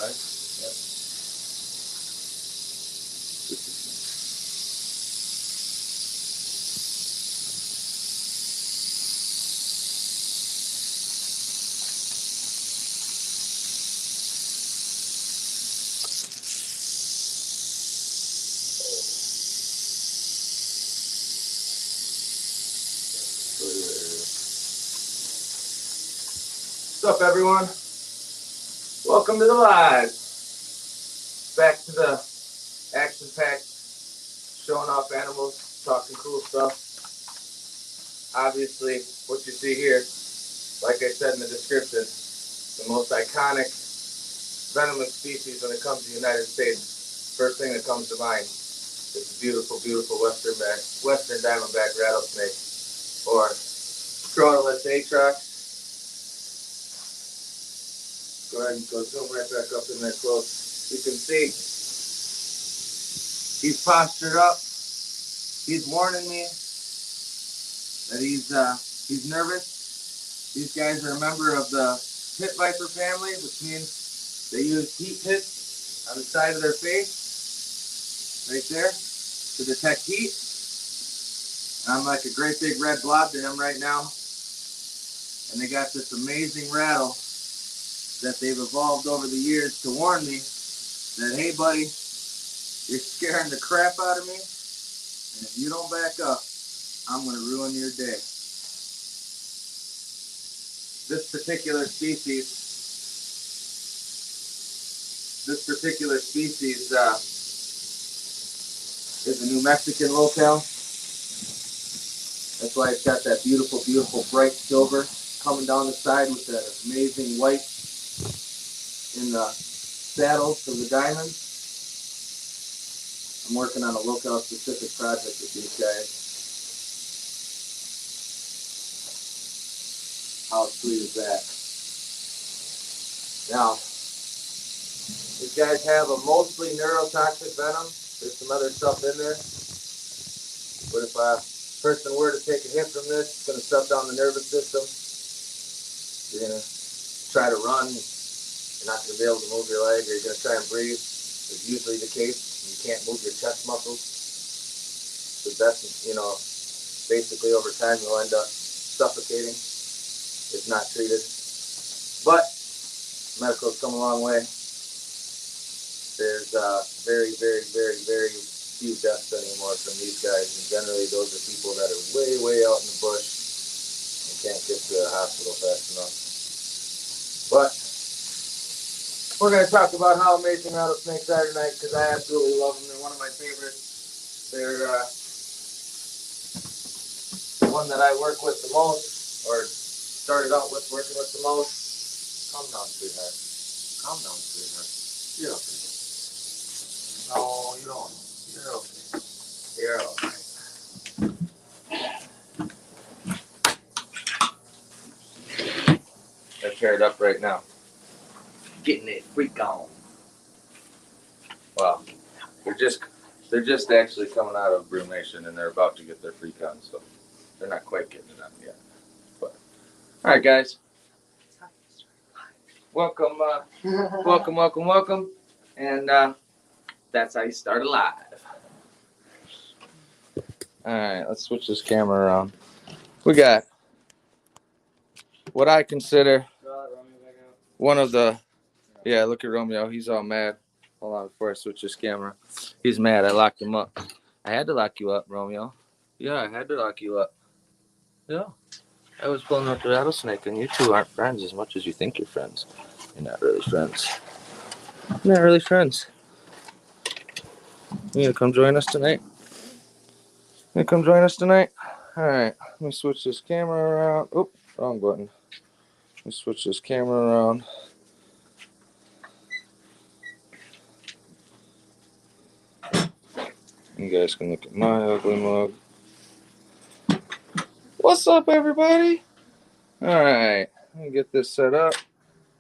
right? Yep. What's up, everyone? Welcome to the live. Back to the action-packed, showing off animals, talking cool stuff. Obviously, what you see here, like I said in the description, the most iconic venomous species when it comes to the United States. First thing that comes to mind is the beautiful, beautiful Western Diamondback rattlesnake, or Crotalus atrox. Go ahead and go zoom right back up in there close. You can see he's postured up. He's warning me that he's nervous. These guys are a member of the pit viper family, which means they use heat pits on the side of their face, right there, to detect heat. I'm like a great big red blob to him right now. And they got this amazing rattle that they've evolved over the years to warn me that, hey buddy, you're scaring the crap out of me, and if you don't back up, I'm going to ruin your day. This particular species is a New Mexican locale. That's why it's got that beautiful, beautiful bright silver coming down the side with that amazing white in the saddles of the diamonds. I'm working on a locale-specific project with these guys. How sweet is that? Now, these guys have a mostly neurotoxic venom. There's some other stuff in there. But if a person were to take a hit from this, it's going to shut down the nervous system. You're going to try to run. You're not going to be able to move your leg, or you're going to try and breathe. It's usually the case. You can't move your chest muscles. So that's, basically over time you'll end up suffocating if not treated. But medical's come a long way. There's very, very, very, very few deaths anymore from these guys, and generally those are people that are way, way out in the bush and can't get to the hospital fast enough. But we're going to talk about how amazing rattlesnakes are tonight, because I absolutely love them. They're one of my favorites. They're the one that I work with the most, or started out with working with the most. Calm down, sweetheart. Calm down, sweetheart. You're okay. No, you don't. You're okay. You're all right. They're paired up right now. Getting it freak on. Well, they're just actually coming out of brumation, and they're about to get their freak on, so they're not quite getting it on yet. But all right, guys. Welcome, welcome. And that's how you start a live. All right, let's switch this camera around. We got what I consider one of the, yeah, look at Romeo. He's all mad. Hold on before I switch this camera. He's mad. I locked him up. I had to lock you up, Romeo. Yeah, I had to lock you up. Yeah. I was pulling out the rattlesnake, and you two aren't friends as much as you think you're friends. You're not really friends. You're not really friends. You gonna come join us tonight? All right, let me switch this camera around. Oop, wrong button. Let me switch this camera around. You guys can look at my ugly mug. What's up, everybody? All right, let me get this set up,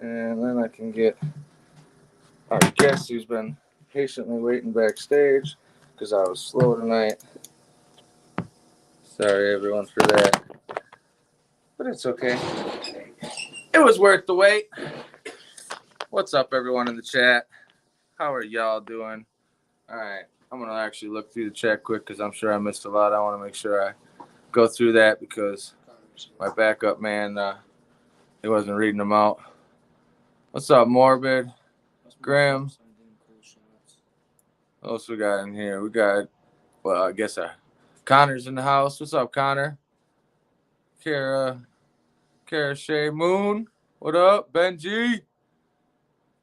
and then I can get our guest who's been patiently waiting backstage because I was slow tonight. Sorry, everyone, for that. But it's okay. It was worth the wait. What's up, everyone in the chat? How are y'all doing? All right, I'm going to actually look through the chat quick because I'm sure I missed a lot. I want to make sure I go through that because my backup man, he wasn't reading them out. What's up, Morbid? Graham? What else we got in here? We got, well, I guess Connor's in the house. What's up, Connor? Kara Shay Moon. What up, Benji?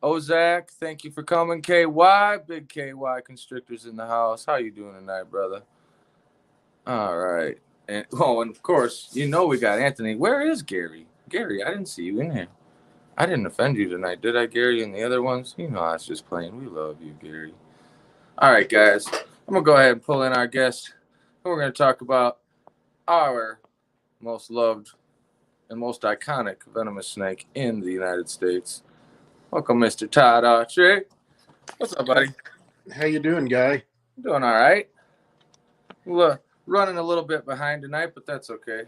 Ozak, thank you for coming. KY, big KY Constrictors in the house. How you doing tonight, brother? All right. And of course, we got Anthony. Where is Gary? Gary, I didn't see you in here. I didn't offend you tonight, did I, Gary? And the other ones? I was just playing. We love you, Gary. All right, guys. I'm going to go ahead and pull in our guest. And we're going to talk about our most loved and most iconic venomous snake in the United States. Welcome, Mr. Todd Autry. What's up, buddy? How you doing, guy? Doing all right. Well, running a little bit behind tonight, but that's okay.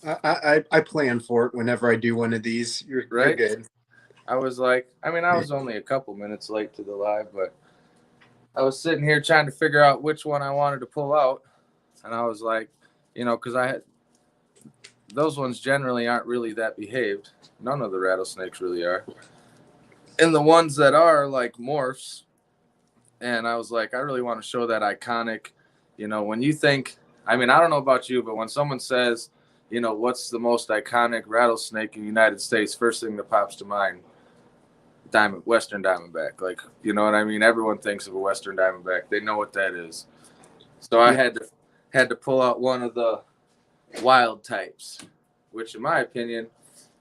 I plan for it whenever I do one of these. You're good. I was only a couple minutes late to the live, but I was sitting here trying to figure out which one I wanted to pull out. And I was like, because those ones generally aren't really that behaved. None of the rattlesnakes really are. And the ones that are like morphs. And I was like, I really want to show that iconic, when you think, I don't know about you, but when someone says, what's the most iconic rattlesnake in the United States, first thing that pops to mind, Western Diamondback. Like, you know what I mean? Everyone thinks of a Western Diamondback. They know what that is. So I had to pull out one of the wild types, which in my opinion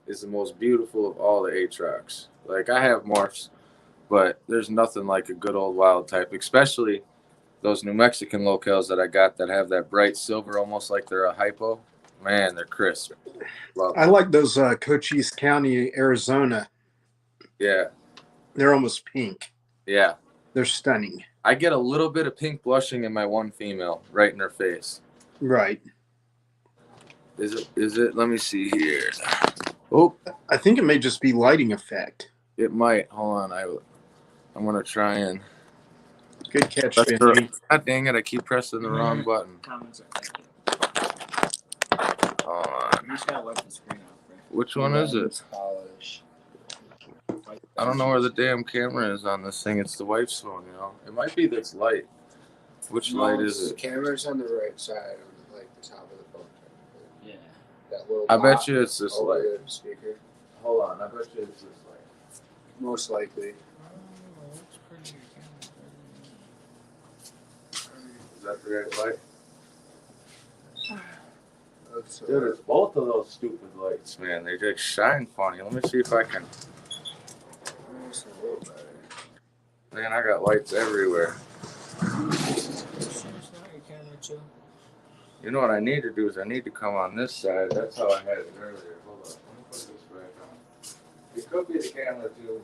is the most beautiful of all the Aatrox. Like, I have morphs, but there's nothing like a good old wild type, especially those New Mexican locales that I got that have that bright silver, almost like they're a hypo. Man, they're crisp. I like those Cochise County, Arizona. Yeah. They're almost pink. Yeah. They're stunning. I get a little bit of pink blushing in my one female, right in her face. Right. Is it? Let me see here. Oh. I think it may just be lighting effect. It might. Hold on. I'm going to try and. Good catch, Benji. God dang it. I keep pressing the wrong button. Hold on. You just got to wipe the screen off, right? Which one is it? I don't know where the damn camera is on this thing. It's the wife's phone, It might be this light. Which light is it? Camera's on the right side, on like the top of the phone. Yeah. That little. I bet you it's this light. The speaker. Hold on. I bet you it's this light. Most likely. Is that the right light? Dude, it's both of those stupid lights, man. They just shine funny. Let me see if I can. Man, I got lights everywhere. You know what I need to do is I need to come on this side. That's how I had it earlier. Hold on. Let me put this back on. It could be the camera too.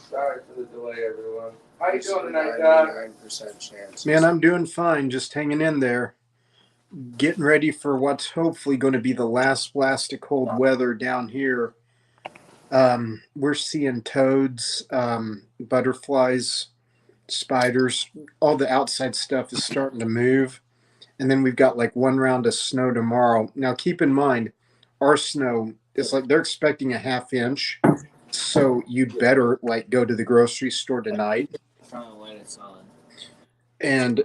Sorry for the delay, everyone. How you doing tonight, Doc? 99% chance. Man, I'm doing fine. Just hanging in there. Getting ready for what's hopefully going to be the last blast of cold weather down here. We're seeing toads, butterflies, spiders. All the outside stuff is starting to move. And then we've got like one round of snow tomorrow. Now, keep in mind, our snow is like they're expecting a ½ inch. So you'd better like go to the grocery store tonight. And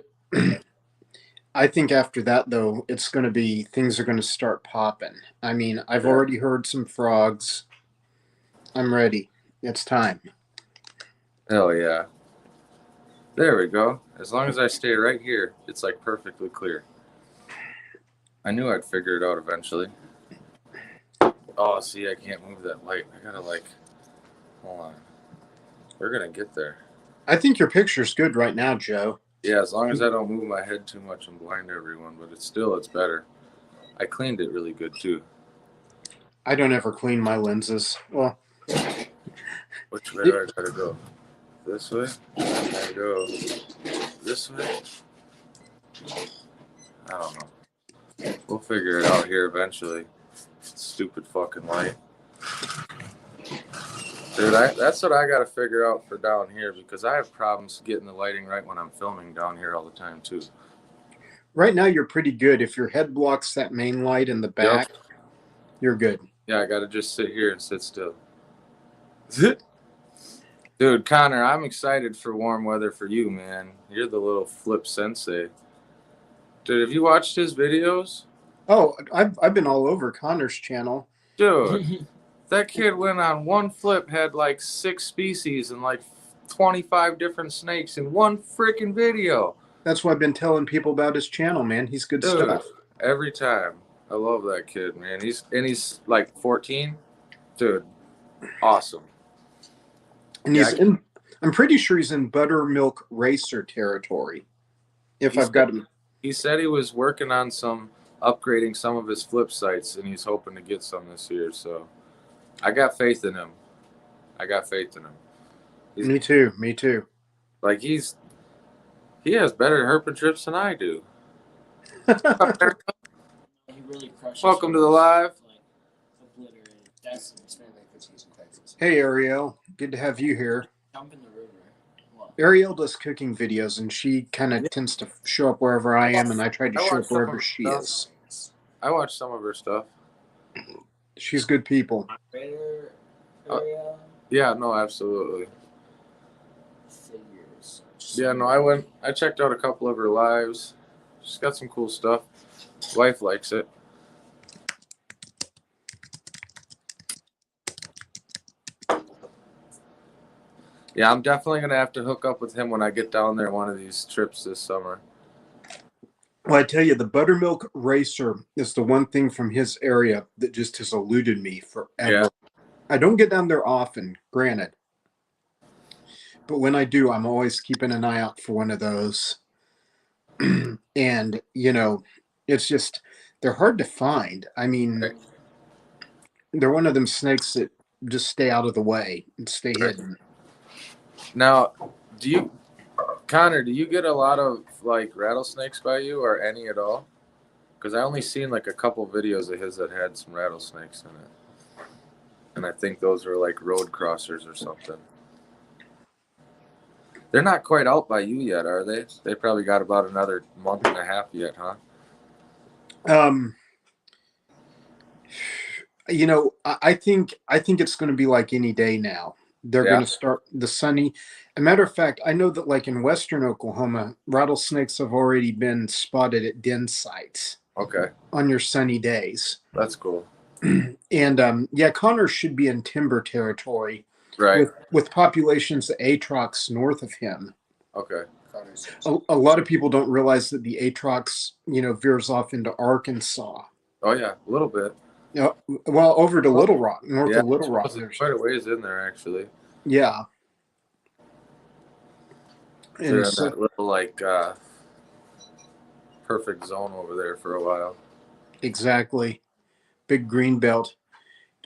I think after that, though, it's going to be things are going to start popping. I mean, I've already heard some frogs. I'm ready. It's time. Hell yeah. There we go. As long as I stay right here, it's like perfectly clear. I knew I'd figure it out eventually. Oh, see, I can't move that light. I gotta hold on. We're gonna get there. I think your picture's good right now, Joe. Yeah, as long as I don't move my head too much and blind everyone, but it's better. I cleaned it really good too. I don't ever clean my lenses. Well, which way do I gotta go? This way? I go this way? I don't know. We'll figure it out here eventually. Stupid fucking light. Dude, that's what I got to figure out for down here because I have problems getting the lighting right when I'm filming down here all the time too. Right now, you're pretty good. If your head blocks that main light in the back, you're good. Yeah, I got to just sit here and sit still. Dude, Connor, I'm excited for warm weather for you, man. You're the little flip sensei. Dude, have you watched his videos? Oh, I've been all over Connor's channel. Dude, that kid went on one flip, had like 6 species and like 25 different snakes in one freaking video. That's why I've been telling people about his channel, man. He's good Dude, stuff. every time. I love that kid, man. He's like 14. Dude, awesome. And Yeah, I'm pretty sure he's in buttermilk racer territory. If I've got him. He said he was working on upgrading some of his flip sites, and he's hoping to get some this year. So I got faith in him. Me too. Like he has better herping trips than I do. He really crushes. Welcome to the live. Like, obliterated. That's Hey, Ariel. Good to have you here. jump in the river. What? Ariel does cooking videos, and she kind of tends to show up wherever I am, and I try to I show watch up some wherever of she her is. I watch some of her stuff. She's good people. Raider area. Yeah, no, absolutely. Figures. Yeah, no, I checked out a couple of her lives. She's got some cool stuff. Wife likes it. Yeah, I'm definitely going to have to hook up with him when I get down there one of these trips this summer. Well, I tell you, the buttermilk racer is the one thing from his area that just has eluded me forever. Yeah. I don't get down there often, granted. But when I do, I'm always keeping an eye out for one of those. And, it's just, they're hard to find. I mean, Right. they're one of them snakes that just stay out of the way and stay hidden. Now, Connor, do you get a lot of like rattlesnakes by you or any at all? Because I only seen like a couple videos of his that had some rattlesnakes in it. And I think those were like road crossers or something. They're not quite out by you yet, are they? They probably got about another month and a half yet, huh? I think it's going to be like any day now. They're Yeah. going to start the sunny. As a matter of fact, I know that like in western Oklahoma, rattlesnakes have already been spotted at den sites Okay, on your sunny days. that's cool. And Connor should be in timber territory, Right. with populations of atrox north of him. Okay. A lot of people don't realize that the atrox, veers off into Arkansas. Oh yeah, a little bit. Well, over to Little Rock, north Yeah, of Little Rock. there's quite a ways in there actually. Yeah. They're And in so, that little like perfect zone over there for a while. exactly. Big green belt.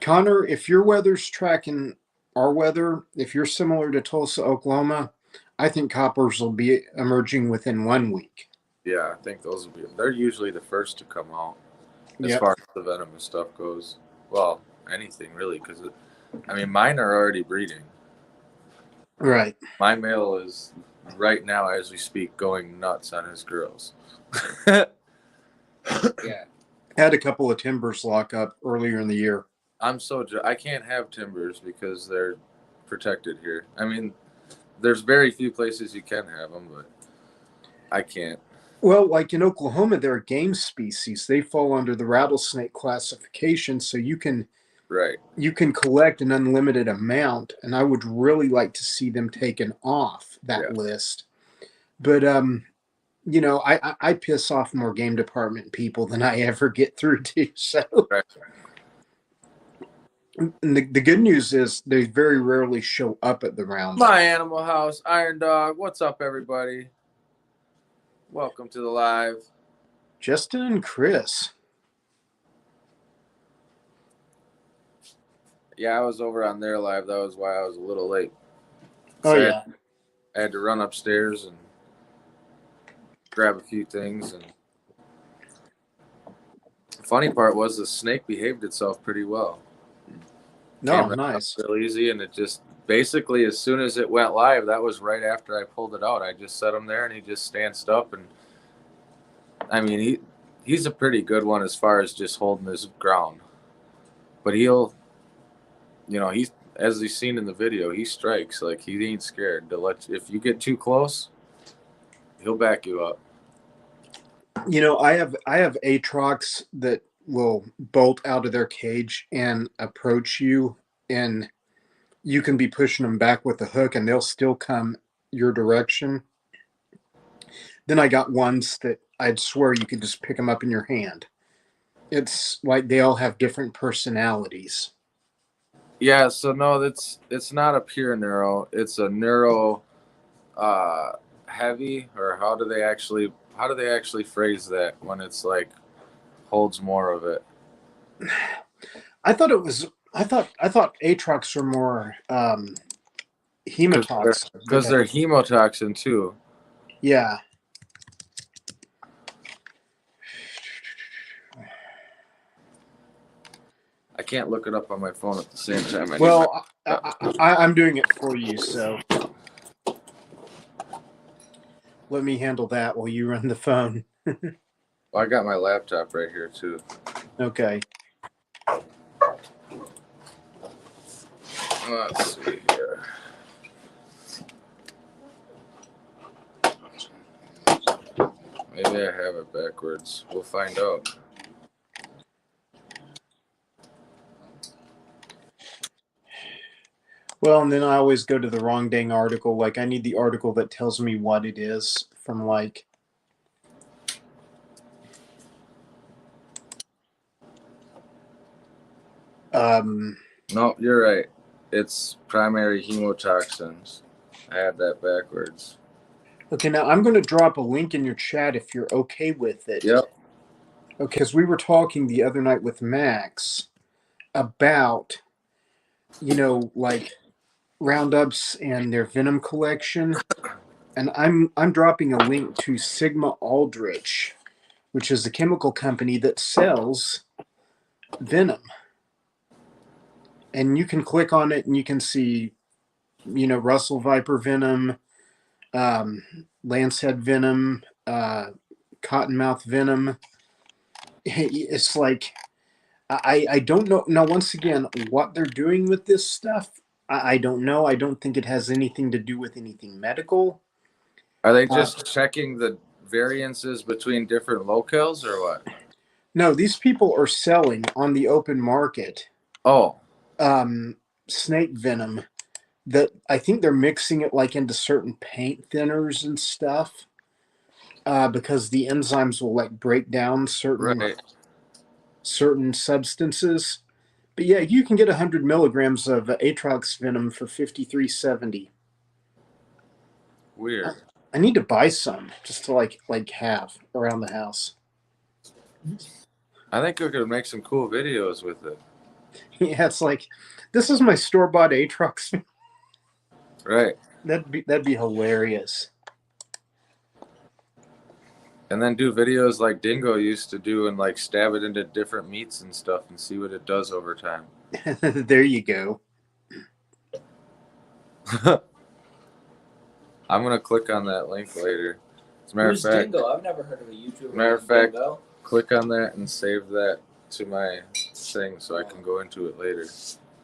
Connor, if your weather's tracking our weather, if you're similar to Tulsa, Oklahoma, I think coppers will be emerging within 1 week. Yeah, I think those will be. They're usually the first to come out as Yep. far as the venomous stuff goes. Well, anything really, because mine are already breeding. Right. My male is right now, as we speak, going nuts on his girls. Yeah. Had a couple of timbers lock up earlier in the year. I can't have timbers because they're protected here. I mean, there's very few places you can have them, but I can't. Well, like in Oklahoma, they're a game species. They fall under the rattlesnake classification, so you can Right. collect an unlimited amount, and I would really like to see them taken off that list. But I piss off more game department people than I ever get through to. So, Right. and the good news is they very rarely show up at the rounds. My Animal House, Iron Dog. What's up, everybody? Welcome to the live. Justin and Chris. Yeah, I was over on their live. That was why I was a little late. Oh, So yeah. I had to run upstairs and grab a few things. And the funny part was the snake behaved itself pretty well. No, came right up nice. real easy, and it just basically as soon as it went live, that was right after I pulled it out. I just set him there, and he just stanced up, and I mean he's a pretty good one as far as just holding his ground, but he'll, he's as he's seen in the video, he strikes like he ain't scared to let you, if you get too close, he'll back you up. I have Atrox that will bolt out of their cage and approach you, and you can be pushing them back with the hook, and they'll still come your direction. Then I got ones that I'd swear you could just pick them up in your hand. It's like they all have different personalities. Yeah, so no, it's not a pure neuro. It's a neuro heavy, or how do they actually phrase that when it's like holds more of it? I thought Atrox are more hemotox. Because they're hemotoxin too. Yeah. I can't look it up on my phone at the same time. Well, I'm doing it for you, so let me handle that while you run the phone. I got my laptop right here too. Okay. Let's see here. Maybe I have it backwards. We'll find out. Well, and then I always go to the wrong dang article. Like, I need the article that tells me what it is from, like, No, you're right. It's primary hemotoxins. I had that backwards. Okay, now I'm going to drop a link in your chat if you're okay with it. Yep. Okay, because we were talking the other night with Max about, like roundups and their venom collection, and I'm dropping a link to Sigma Aldrich, which is a chemical company that sells venom, and you can click on it and you can see, Russell Viper venom, Lancehead venom, cottonmouth venom. It's like I don't know. Now, once again, what they're doing with this stuff, I don't know. I don't think it has anything to do with anything medical. Are they just checking the variances between different locales or what? No, these people are selling on the open market snake venom that I think they're mixing it like into certain paint thinners and stuff because the enzymes will like break down certain substances. But yeah, you can get 100 milligrams of Atrox venom for $53.70. Weird. I need to buy some just to like have around the house. I think we could make some cool videos with it. Yeah, it's like, this is my store-bought Atrox. Right. That'd be hilarious. And then do videos like Dingo used to do and like stab it into different meats and stuff and see what it does over time. There you go. I'm gonna click on that link later. As a matter of fact, Dingo? I've never heard of a YouTuber. Matter of fact, Dingo. click on that and save that to my thing so I can go into it later.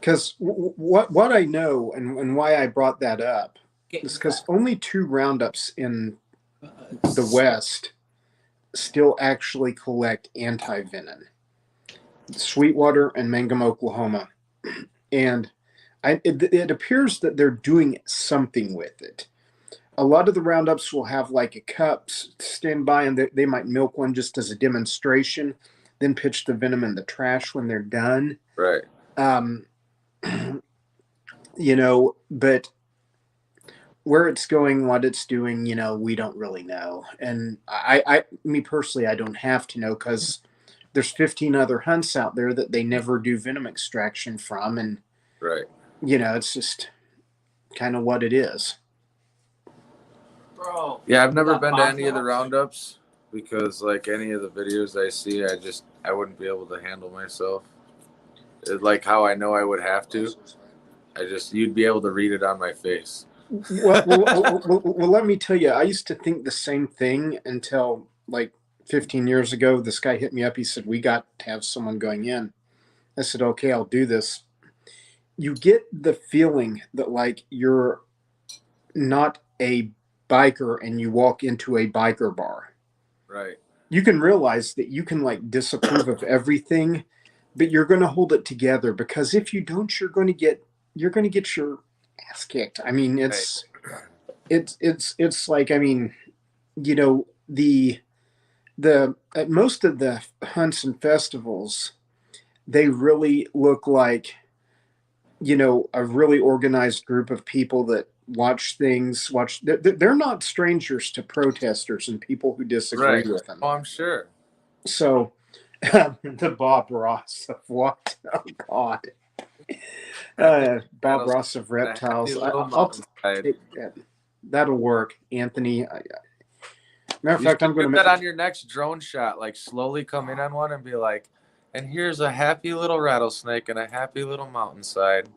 Because what I know and why I brought that up is because only 2 roundups in the West still actually collect anti-venom. Sweetwater and Mangum, Oklahoma. And it appears that they're doing something with it. A lot of the roundups will have like a cup stand by, and they might milk one just as a demonstration, then pitch the venom in the trash when they're done. Right. But where it's going, what it's doing, we don't really know. And me personally, I don't have to know because there's 15 other hunts out there that they never do venom extraction from. And, right. It's just kind of what it is. Bro. Yeah, I've never been to any of the roundups because like any of the videos I see, I wouldn't be able to handle myself. like how I know I would have to. You'd be able to read it on my face. Well, let me tell you, I used to think the same thing until like 15 years ago. This guy hit me up. He said, "We got to have someone going in." I said, "Okay, I'll do this." You get the feeling that like you're not a biker and you walk into a biker bar. Right. You can realize that you can like disapprove of everything, but you're going to hold it together, because if you don't, you're going to get your ass kicked. I mean, it's like, I mean, you know, the at most of the hunts and festivals, they really look like, you know, a really organized group of people that they're not strangers to protesters and people who disagree Right. with them. Oh, I'm sure. So the Bob Ross of what? Oh God. Bob Ross of reptiles. That'll work, Anthony. Matter of fact, I'm going to that on your next drone shot. Like slowly come in on one and be like, "And here's a happy little rattlesnake and a happy little mountainside."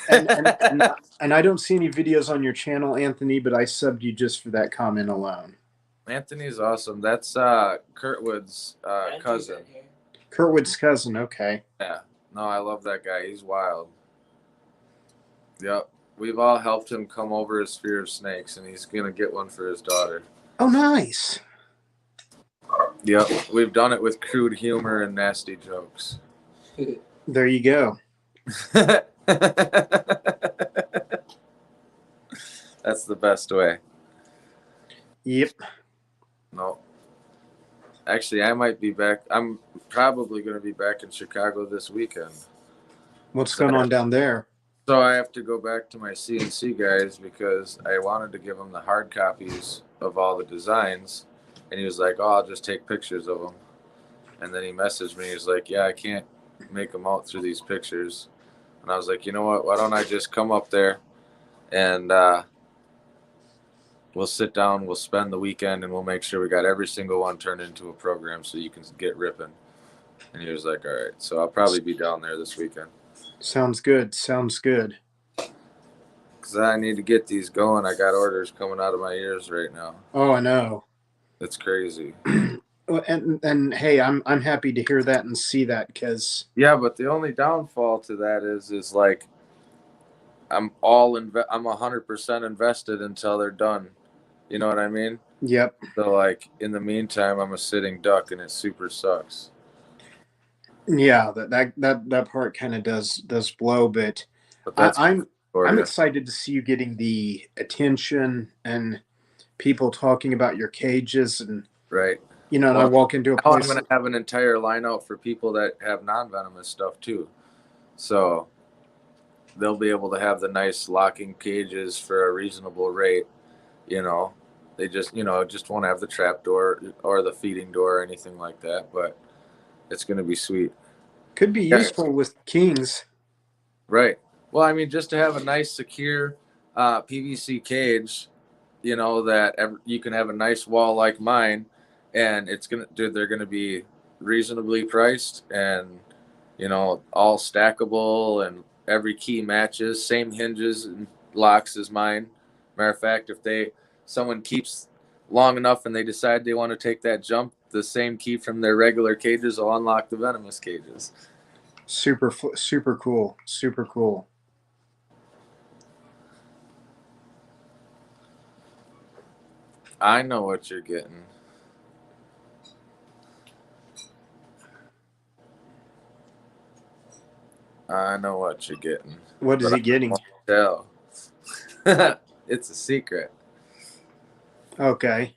and I don't see any videos on your channel, Anthony, but I subbed you just for that comment alone. Anthony's awesome. That's Kurtwood's cousin. Kurtwood's cousin. Okay. Yeah. No, I love that guy. He's wild. Yep. We've all helped him come over his fear of snakes, and he's going to get one for his daughter. Oh, nice. Yep. We've done it with crude humor and nasty jokes. There you go. That's the best way. Yep. No. Actually, I might be back. I'm probably going to be back in Chicago this weekend. What's going on down there? So I have to go back to my CNC guys because I wanted to give them the hard copies of all the designs. And he was like, "Oh, I'll just take pictures of them." And then he messaged me. He's like, "Yeah, I can't make them out through these pictures." And I was like, "You know what? Why don't I just come up there and we'll sit down, we'll spend the weekend, and we'll make sure we got every single one turned into a program so you can get ripping." And he was like, "All right." So I'll probably be down there this weekend. Sounds good. Sounds good. Because I need to get these going. I got orders coming out of my ears right now. Oh, I know. It's crazy. And hey, I'm happy to hear that and see that, because yeah, but the only downfall to that is like I'm 100% invested until they're done. You know what I mean? Yep. So like in the meantime, I'm a sitting duck, and it super sucks. Yeah, that part kind of does blow, but that's I'm excited to see you getting the attention and people talking about your cages, and right. You know, and I walk into a place. I'm going to have an entire line out for people that have non-venomous stuff too, so they'll be able to have the nice locking cages for a reasonable rate. You know, they just won't have the trap door or the feeding door or anything like that, but it's going to be sweet. Could be useful with kings. Right. Well, I mean, just to have a nice, secure PVC cage, you know, that you can have a nice wall like mine, and they're going to be reasonably priced, and, you know, all stackable, and every key matches, same hinges and locks as mine. Matter of fact, if someone keeps long enough and they decide they want to take that jump, the same key from their regular cages will unlock the venomous cages. Super cool. Super cool. I know what you're getting. I know what you're getting. What is he getting? Tell. It's a secret. Okay.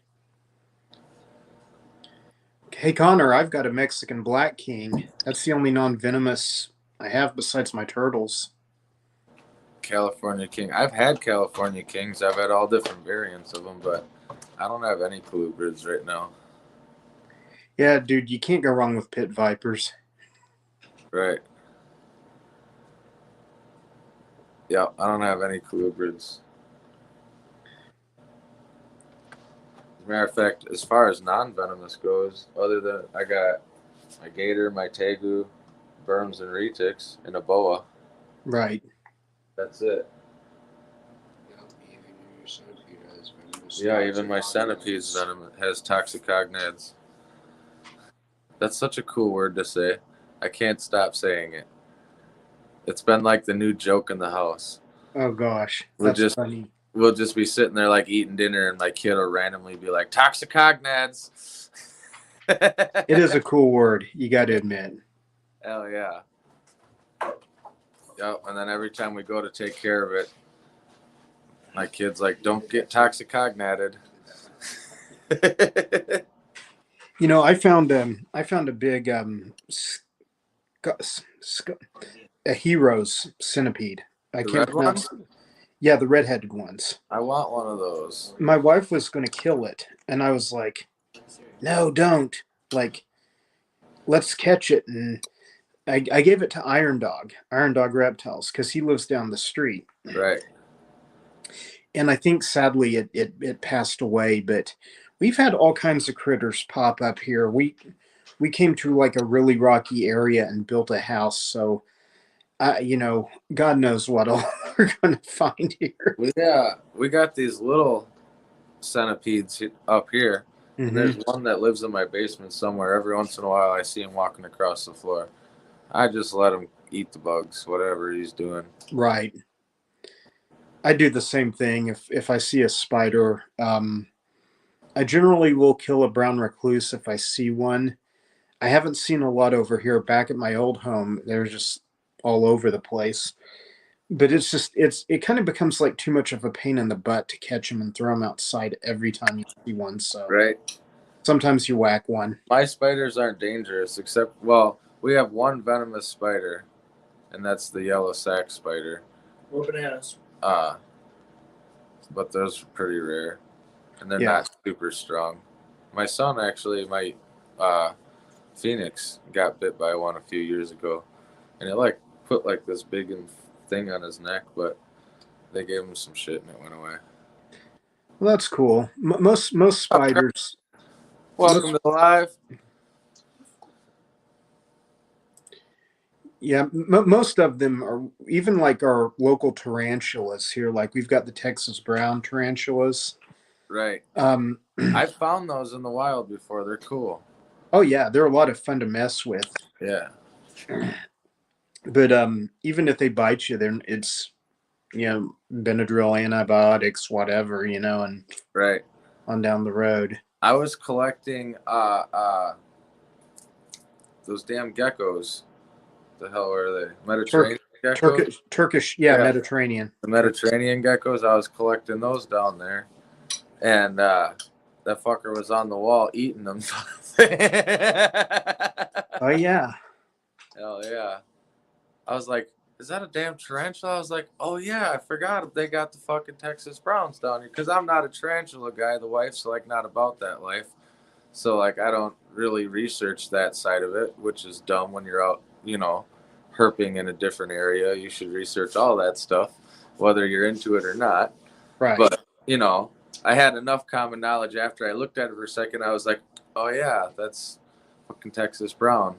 Hey, Connor, I've got a Mexican black king. That's the only non-venomous I have besides my turtles. California king. I've had California kings. I've had all different variants of them, but I don't have any colubrids right now. Yeah, dude, you can't go wrong with pit vipers. Right. Yeah, I don't have any colubrids. Matter of fact, as far as non-venomous goes, other than I got my gator, my tegu, berms and retics and a boa. Right. That's it. Even your centipede has venomous. Yeah, even my centipede's venom has toxicognads. That's such a cool word to say. I can't stop saying it. It's been like the new joke in the house. Oh gosh, We'll that's just funny. we'll just be sitting there like eating dinner, and my kid will randomly be like toxicognads. It is a cool word, you got to admit. Hell yeah. Yep. And then every time we go to take care of it, my kid's like, "Don't get toxicognated." You know, I found a big a hero's centipede. I The can't red pronounce. ones? Yeah, the redheaded ones. I want one of those. My wife was going to kill it, and I was like, "No, don't! Like, let's catch it." And I gave it to Iron Dog Reptiles, because he lives down the street. Right. And I think sadly it passed away. But we've had all kinds of critters pop up here. We came through like a really rocky area and built a house, so you know, God knows what all we're gonna find here. We got these little centipedes up here. And Mm-hmm. there's one that lives in my basement somewhere. Every once in a while, I see him walking across the floor. I just let him eat the bugs, whatever he's doing. Right. I do the same thing. If I see a spider, I generally will kill a brown recluse if I see one. I haven't seen a lot over here. Back at my old home, they're just all over the place. But it kind of becomes like too much of a pain in the butt to catch them and throw them outside every time you see one. So Right. sometimes you whack one. My spiders aren't dangerous, except, well, we have one venomous spider, and that's the yellow sac spider. Or bananas. But those are pretty rare, and they're Yeah. not super strong. My son actually, my Phoenix, got bit by one a few years ago, and it like put like this big thing on his neck, but they gave him some shit and it went away. Well, that's cool. Most spiders. Welcome to the live. Yeah, most of them are, even like our local tarantulas here. Like we've got the Texas brown tarantulas. Right. Um, I've found those in the wild before. They're cool. oh yeah, they're a lot of fun to mess with. Yeah. But even if they bite you, then it's, you know, Benadryl, antibiotics, whatever, you know, and Right. on down the road. I was collecting those damn geckos. The hell are they? Mediterranean geckos? Turkish, Yeah. Mediterranean. The Mediterranean geckos. I was collecting those down there, and that fucker was on the wall eating them. Oh yeah. Hell yeah. I was like, is that a damn tarantula? I was like, oh yeah, I forgot they got the fucking Texas Browns down here. Because I'm not a tarantula guy. The wife's like not about that life. So like I don't really research that side of it, which is dumb when you're out, you know, herping in a different area. You should research all that stuff, whether you're into it or not. Right. But, you know, I had enough common knowledge after I looked at it for a second. I was like, oh yeah, that's fucking Texas Brown.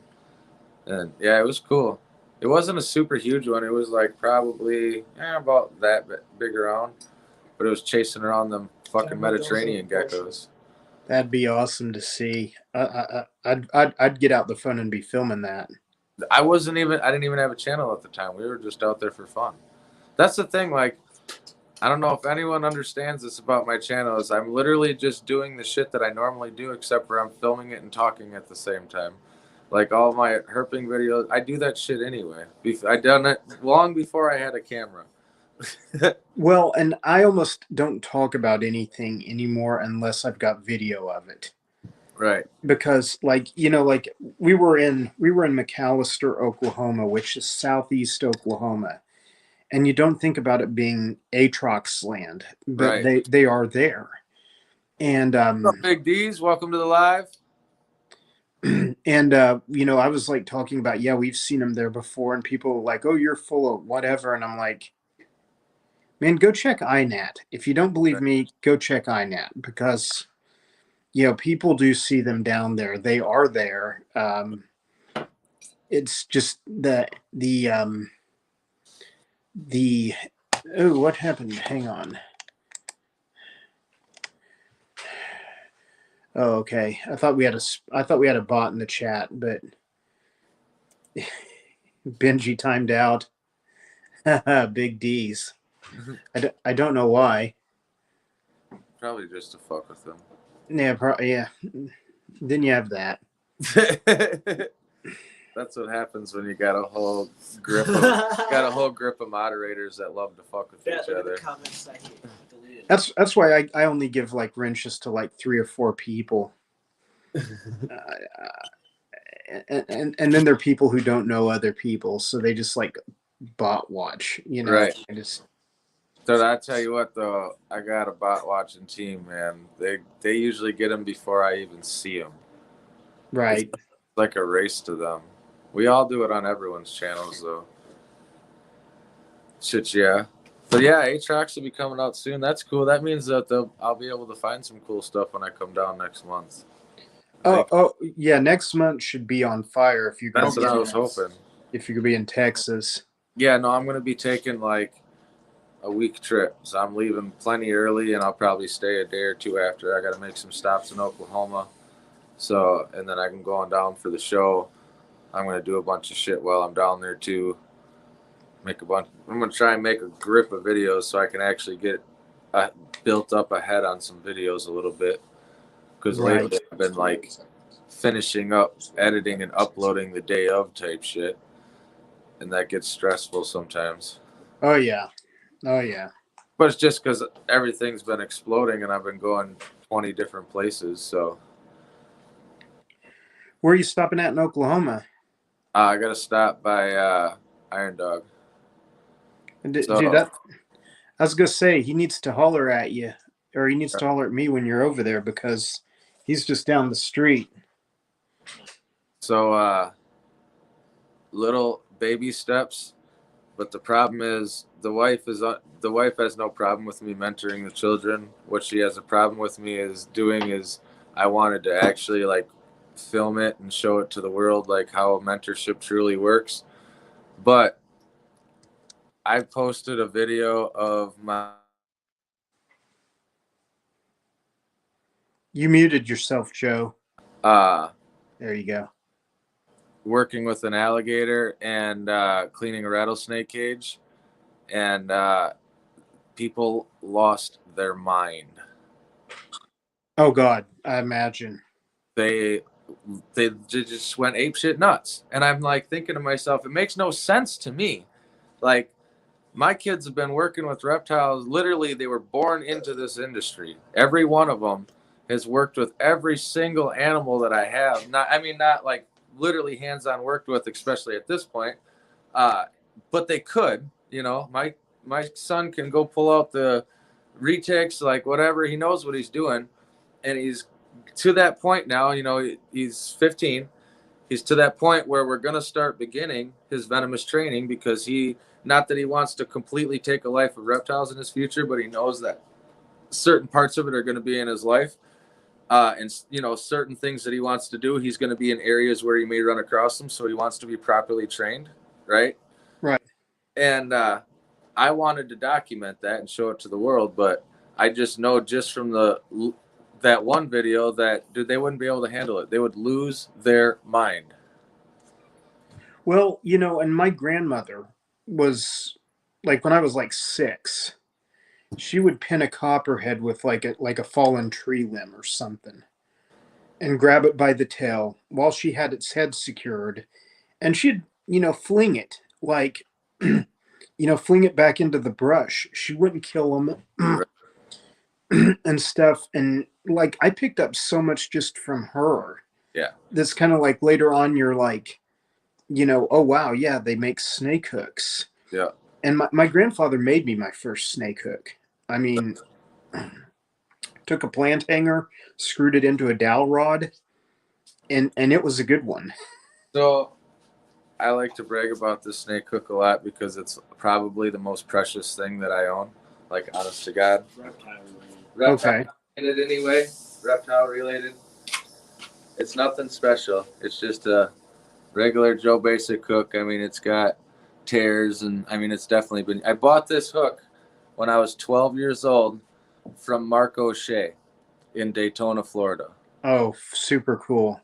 And yeah, it was cool. It wasn't a super huge one. It was like probably about that big around, but it was chasing around them fucking Mediterranean geckos. That'd be awesome to see. I'd get out the phone and be filming that. I didn't even have a channel at the time. We were just out there for fun. That's the thing. Like, I don't know if anyone understands this about my channel, is I'm literally just doing the shit that I normally do, except for I'm filming it and talking at the same time. Like all my herping videos, I do that shit anyway. I done it long before I had a camera. Well, and I almost don't talk about anything anymore unless I've got video of it. Right. Because like, you know, like we were in McAllister, Oklahoma, which is southeast Oklahoma. And you don't think about it being Atrox land, but Right. they are there. And What's up, Big D's? Welcome to the live. and you know, I was like talking about, yeah, we've seen them there before, and people were like, oh, you're full of whatever. And I'm like, man, go check INAT. If you don't believe me, go check INAT, because, you know, people do see them down there. They are there. it's just the oh, what happened? Hang on. Oh, okay. I thought we had a bot in the chat, but Benji timed out. Big D's. I don't know why. Probably just to fuck with them. Yeah, yeah. Then you have that. That's what happens when you got a whole grip of moderators that love to fuck with each Look at other. the comments I deleted. That's why I only give like wrenches to like 3 or 4 people. And then there are people who don't know other people, so they just like bot watch, you know. Right. I just So I tell you what, though, I got a bot watching team, man. They usually get them before I even see them. right. It's like a race to them. We all do it on everyone's channels, though. Shit, yeah. But yeah, Aatrox will be coming out soon. That's cool. That means that I'll be able to find some cool stuff when I come down next month. Oh yeah, next month should be on fire if you That's could what I was hoping. if you could be in Texas. Yeah, no, I'm gonna be taking like a week trip, so I'm leaving plenty early, and I'll probably stay a day or two after. I got to make some stops in Oklahoma, so and then I can go on down for the show. I'm gonna do a bunch of shit while I'm down there too. I'm gonna try and make a grip of videos so I can actually get built up ahead on some videos a little bit. Because Right. lately I've been like finishing up editing and uploading the day of type shit, and that gets stressful sometimes. Oh yeah. But it's just because everything's been exploding and I've been going 20 different places. So Where are you stopping at in Oklahoma? I got to stop by Iron Dog. Dude, I was gonna say he needs to holler at you, or he needs to holler at me when you're over there because he's just down the street. So little baby steps, but the problem is the wife has no problem with me mentoring the children. What she has a problem with me is I wanted to actually like film it and show it to the world, like how a mentorship truly works. But I posted a video of my. You muted yourself, Joe. There you go. Working with an alligator and cleaning a rattlesnake cage, and people lost their mind. Oh God, I imagine. They just went apeshit nuts, and I'm like thinking to myself, it makes no sense to me. Like, my kids have been working with reptiles. Literally, they were born into this industry. Every one of them has worked with every single animal that I have. Not like literally hands-on worked with, especially at this point. But they could, my son can go pull out the retics, like whatever. He knows what he's doing, and he's to that point now. He's 15. He's to that point where we're going to start beginning his venomous training, because not that he wants to completely take a life of reptiles in his future, but he knows that certain parts of it are going to be in his life. And certain things that he wants to do, he's going to be in areas where he may run across them. So he wants to be properly trained. Right. And I wanted to document that and show it to the world, but I just know just from that one video that they wouldn't be able to handle it. They would lose their mind. Well, and my grandmother was like, when I was like 6, she would pin a copperhead with like a fallen tree limb or something and grab it by the tail while she had its head secured, and she'd fling it like fling it back into the brush. She wouldn't kill them and stuff. And like, I picked up so much just from her. Yeah. That's kind of like later on you're like, oh wow, yeah, they make snake hooks. Yeah. And my grandfather made me my first snake hook. I mean, took a plant hanger, screwed it into a dowel rod, and it was a good one. So I like to brag about this snake hook a lot because it's probably the most precious thing that I own. Like, honest to God. Reptile related anyway. Reptile related. It's nothing special. It's just a regular Joe Basic hook. I mean, it's got tears, and I mean, it's definitely been. I bought this hook when I was 12 years old from Mark O'Shea in Daytona, Florida. Oh, super cool.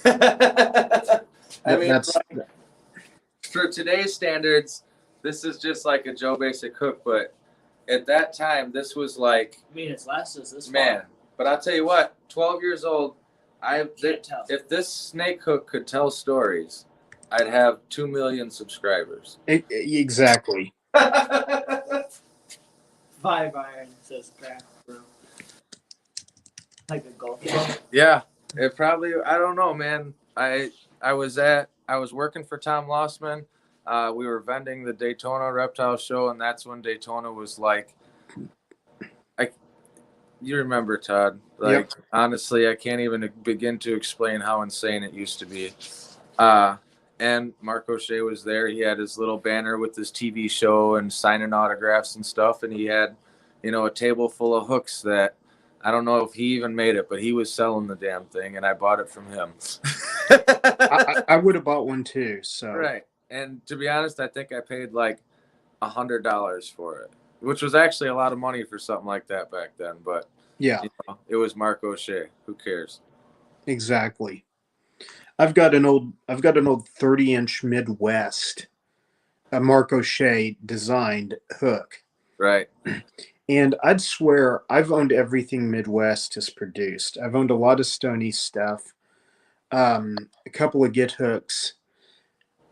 I mean, That's like, for today's standards, this is just like a Joe Basic hook, but at that time, this was like, I mean, it's lasted us this man. far. But I'll tell you what, 12 years old, Can't tell. if this snake hook could tell stories, I'd have 2 million subscribers. exactly. 5 iron says crack, bro. Like a golf club. Yeah, it probably. I don't know, man. I was working for Tom Lossman. We were vending the Daytona Reptile Show, and that's when Daytona was like, you remember, Todd? Like, Yep. Honestly, I can't even begin to explain how insane it used to be. And Mark O'Shea was there. He had his little banner with his TV show and signing autographs and stuff, and he had, a table full of hooks that. I don't know if he even made it, but he was selling the damn thing, and I bought it from him. I would have bought one too. So Right. And to be honest, I think I paid like $100 for it, which was actually a lot of money for something like that back then. But yeah, it was Mark O'Shea. Who cares? exactly. I've got an old 30-inch Midwest, a Mark O'Shea designed hook. Right. And I'd swear I've owned everything Midwest has produced. I've owned a lot of Stony stuff, a couple of Get hooks,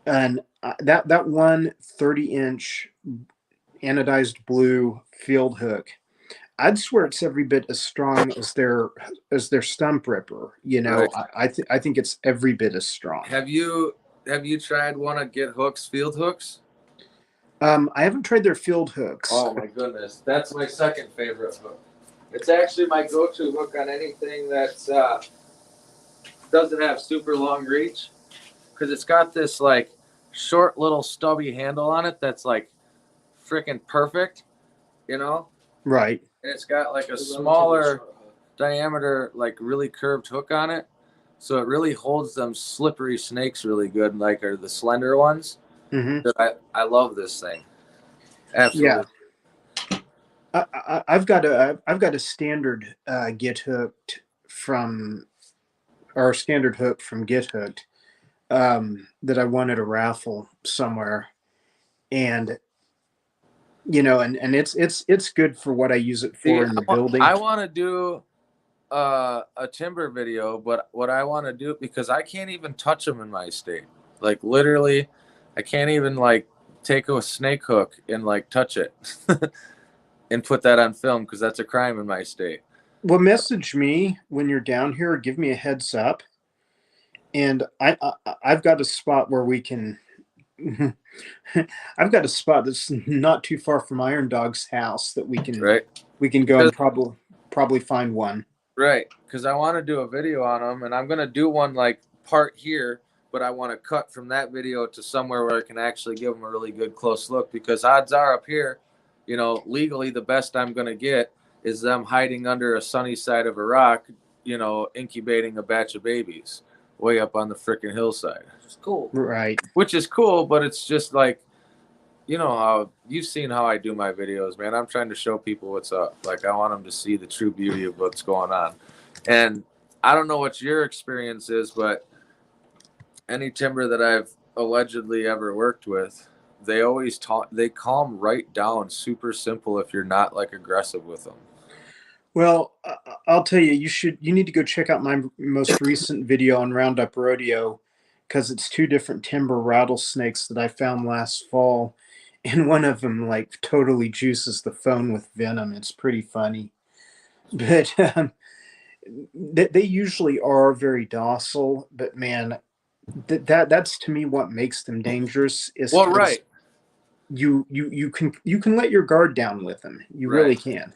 and that one 30-inch anodized blue field hook. I'd swear it's every bit as strong as their stump ripper. Right. I think it's every bit as strong. Have you tried one of Get Hooks field hooks? I haven't tried their field hooks. Oh my goodness, that's my second favorite hook. It's actually my go-to hook on anything that doesn't have super long reach, because it's got this like short little stubby handle on it that's like freaking perfect, Right. And it's got like a smaller diameter, like really curved hook on it, so it really holds them slippery snakes really good, like are the slender ones. Mm-hmm. I love this thing. Absolutely. Yeah. I've got a standard Get Hooked from our standard hook from Get Hooked that I won at a raffle somewhere, and and it's good for what I use it for in the building. I want to do a timber video, but what I want to do, because I can't even touch them in my state, like literally, I can't even like take a snake hook and like touch it and put that on film, because that's a crime in my state. Well, message me when you're down here. Give me a heads up, and I've got a spot where we can. I've got a spot that's not too far from Iron Dog's house that we can go and probably find one. Right, because I want to do a video on them, and I'm gonna do one like part here, but I want to cut from that video to somewhere where I can actually give them a really good close look, because odds are up here, legally the best I'm gonna get is them hiding under a sunny side of a rock, incubating a batch of babies way up on the freaking hillside. Which is cool. Right. Which is cool, but it's just like, how you've seen how I do my videos, man. I'm trying to show people what's up. Like, I want them to see the true beauty of what's going on. And I don't know what your experience is, but any timber that I've allegedly ever worked with, they always they calm right down, super simple if you're not like aggressive with them. Well, I'll tell you, you need to go check out my most recent video on Roundup Rodeo, because it's 2 different timber rattlesnakes that I found last fall, and one of them like totally juices the phone with venom. It's pretty funny, but they usually are very docile. But man, that's to me what makes them dangerous. Is Right. You can let your guard down with them. You really can.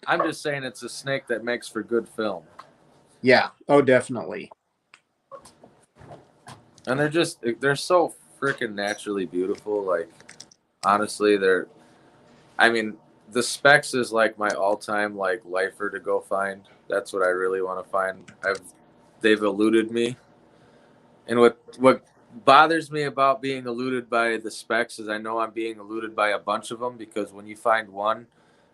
I'm just saying it's a snake that makes for good film. Yeah. Oh, definitely. And they're so freaking naturally beautiful. Like, honestly, the Specs is like my all-time like lifer to go find. That's what I really want to find. They've eluded me. And what bothers me about being eluded by the specs is I know I'm being eluded by a bunch of them, because when you find one,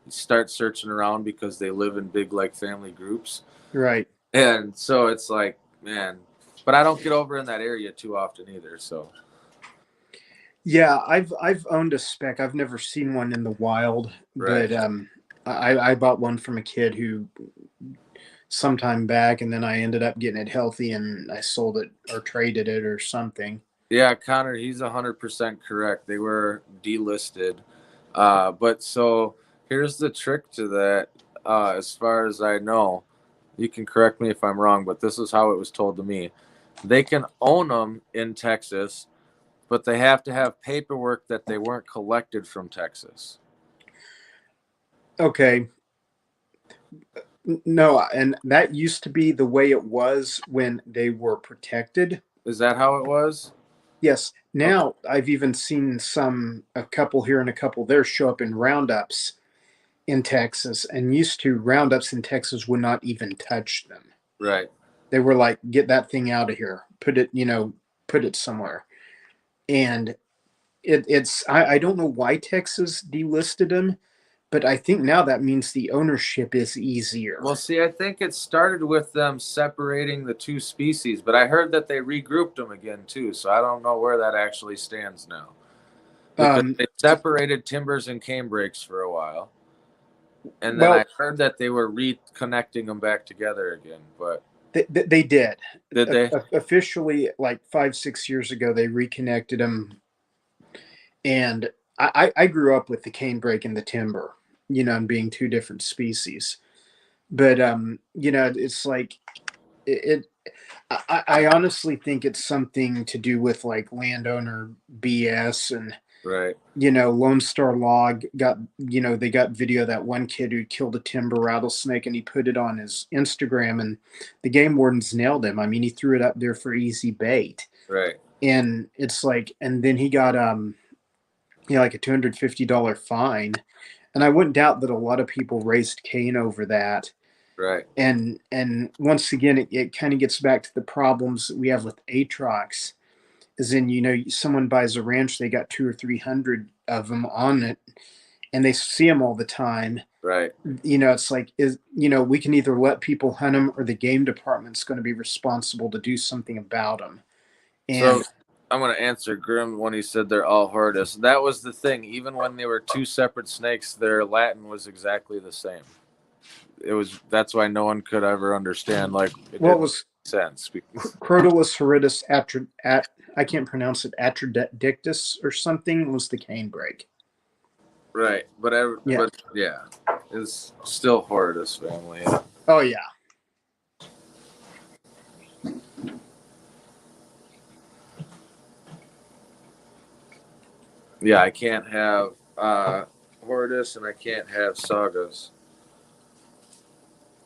you start searching around because they live in big like family groups. Right. And so it's like, man, but I don't get over in that area too often either. So Yeah, I've owned a spec. I've never seen one in the wild, right. but I bought one from a kid who sometime back, and then I ended up getting it healthy, and I sold it or traded it or something. Yeah, Connor, he's 100% correct. They were delisted. But so here's the trick to that. As far as I know, you can correct me if I'm wrong, but this is how it was told to me. They can own them in Texas, but they have to have paperwork that they weren't collected from Texas. Okay. No, and that used to be the way it was when they were protected. Is that how it was? Yes. Now I've even seen a couple here and a couple there show up in roundups in Texas, and used to roundups in Texas would not even touch them. Right. They were like, get that thing out of here, put it somewhere. And I don't know why Texas delisted them, but I think now that means the ownership is easier. Well, see, I think it started with them separating the two species, but I heard that they regrouped them again too. So I don't know where that actually stands now. Because they separated timbers and canebrakes for a while, and then I heard that they were reconnecting them back together again. But they did. Did they? Officially, like 5-6 years ago, they reconnected them. And I grew up with the canebrake and the timber, and being two different species. But it's like I honestly think it's something to do with like landowner BS. And Right. Lone Star Log got, they got video of that one kid who killed a timber rattlesnake, and he put it on his Instagram, and the game wardens nailed him. I mean, he threw it up there for easy bait. Right. And it's like, and then he got like a $250 fine. And I wouldn't doubt that a lot of people raised Cain over that. Right. And once again, it kind of gets back to the problems that we have with Atrox. Is in, someone buys a ranch, they got 200 or 300 of them on it, and they see them all the time. Right. It's like, we can either let people hunt them, or the game department's going to be responsible to do something about them. And so I'm going to answer Grim when he said they're all horridus. That was the thing. Even when they were two separate snakes, their Latin was exactly the same. That's why no one could ever understand. Like, it was sense. Crotalus horridus I can't pronounce it, Atrodictus or something, was the canebrake. Right, but yeah, it's still horridus family. Oh yeah. Yeah, I can't have horridus, and I can't have sagas,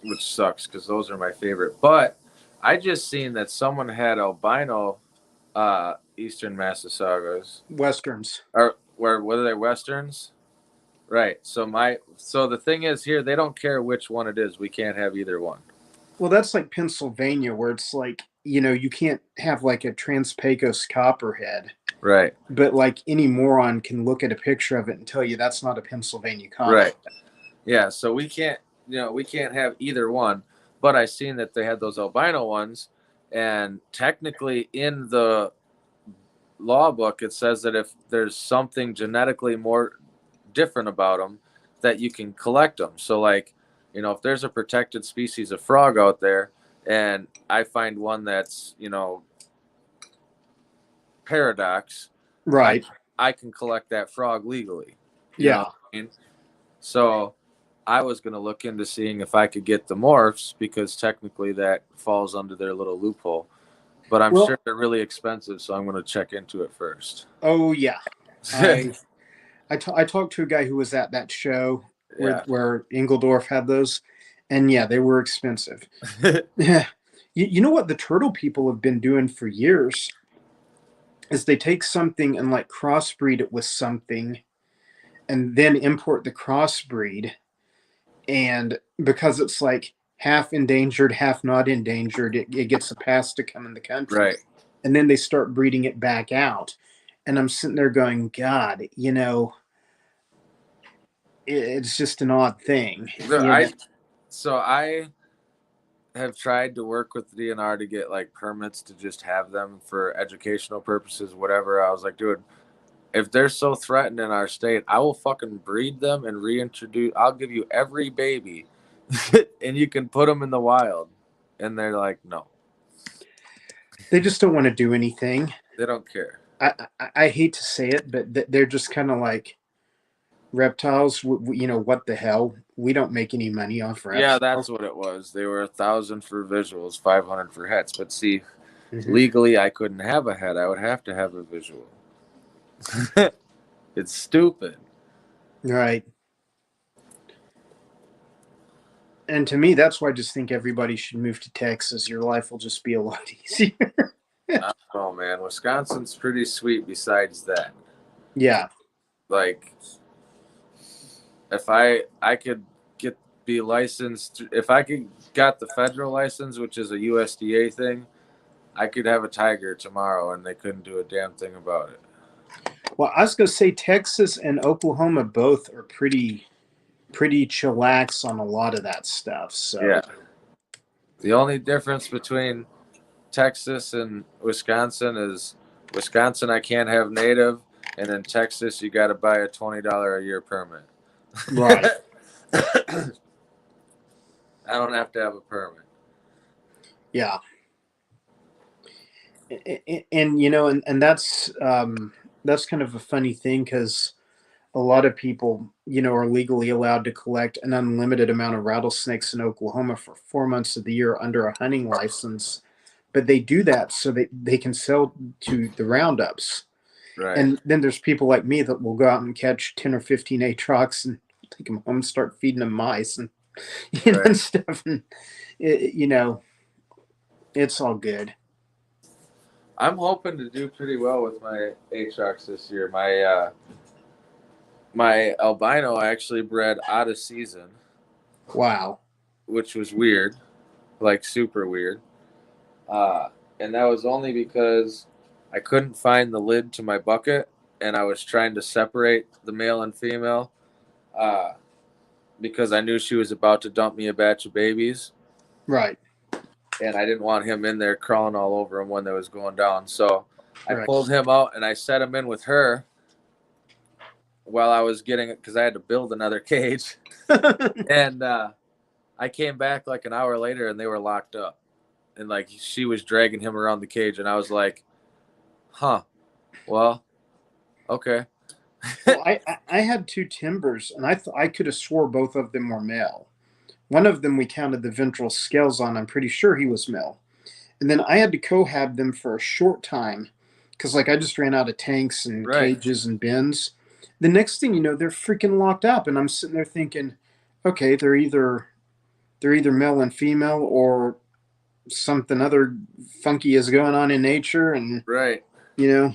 which sucks because those are my favorite. But I just seen that someone had albino Eastern Massasaugas. Westerns. Or what are they, Westerns? Right. So the thing is here, they don't care which one it is. We can't have either one. Well, that's like Pennsylvania, where it's like, you can't have like a Trans-Pecos copperhead. Right. But like any moron can look at a picture of it and tell you that's not a Pennsylvania copperhead. Right. Yeah. So we can't have either one. But I seen that they had those albino ones, and technically in the law book it says that if there's something genetically more different about them, that you can collect them. So like, if there's a protected species of frog out there, and I find one that's paradox, right, I can collect that frog legally. You know what I mean? So I was going to look into seeing if I could get the morphs, because technically that falls under their little loophole. But I'm sure they're really expensive, so I'm going to check into it first. Oh, yeah. I talked to a guy who was at that show where Engeldorf had those, and yeah, they were expensive. You know what the turtle people have been doing for years is they take something and like crossbreed it with something, and then import the crossbreed. And because it's like half endangered, half not endangered, it gets a pass to come in the country. Right. and then they start breeding it back out. And I'm sitting there going, God, it's just an odd thing. I have tried to work with the DNR to get like permits to just have them for educational purposes, whatever. I was like, dude, if they're so threatened in our state, I will fucking breed them and reintroduce. I'll give you every baby, and you can put them in the wild. And they're like, no, They just don't want to do anything. they don't care. I hate to say it, but they're just kind of like reptiles. What the hell? We don't make any money off reptiles. Yeah, that's what it was. They were 1,000 for visuals, 500 for heads. But see, Mhm. legally, I couldn't have a head. I would have to have a visual. It's stupid. Right. And to me, that's why I just think everybody should move to Texas. Your life will just be a lot easier. Oh man, Wisconsin's pretty sweet. Besides that, Yeah. like, if I could be licensed, if I could got the federal license, which is a USDA thing, I could have a tiger tomorrow, and they couldn't do a damn thing about it. Well, I was going to say Texas and Oklahoma both are pretty chillax on a lot of that stuff. So Yeah. The only difference between Texas and Wisconsin is Wisconsin I can't have native, and in Texas you got to buy a $20 a year permit. Right. I don't have to have a permit. Yeah. And that's kind of a funny thing because a lot of people, are legally allowed to collect an unlimited amount of rattlesnakes in Oklahoma for 4 months of the year under a hunting license. But they do that so they can sell to the roundups. Right. And then there's people like me that will go out and catch 10 or 15 atrox and take them home and start feeding them mice and, and stuff. And, it's all good. I'm hoping to do pretty well with my atrox this year. My albino actually bred out of season. Wow. Which was weird, like super weird. And that was only because I couldn't find the lid to my bucket, and I was trying to separate the male and female because I knew she was about to dump me a batch of babies. Right. And I didn't want him in there crawling all over him when they was going down. So I Right. pulled him out and I set him in with her while I was getting it because I had to build another cage. And I came back like an hour later and they were locked up. And like she was dragging him around the cage, and I was like, huh, well, okay. Well, I had two timbers, and I could have swore both of them were male. One of them we counted the ventral scales on. I'm pretty sure he was male. And then I had to cohab them for a short time because like I just ran out of tanks and cages and bins. The next thing you know, they're freaking locked up, and I'm sitting there thinking, okay, they're either male and female or something other funky is going on in nature, and Right. Well,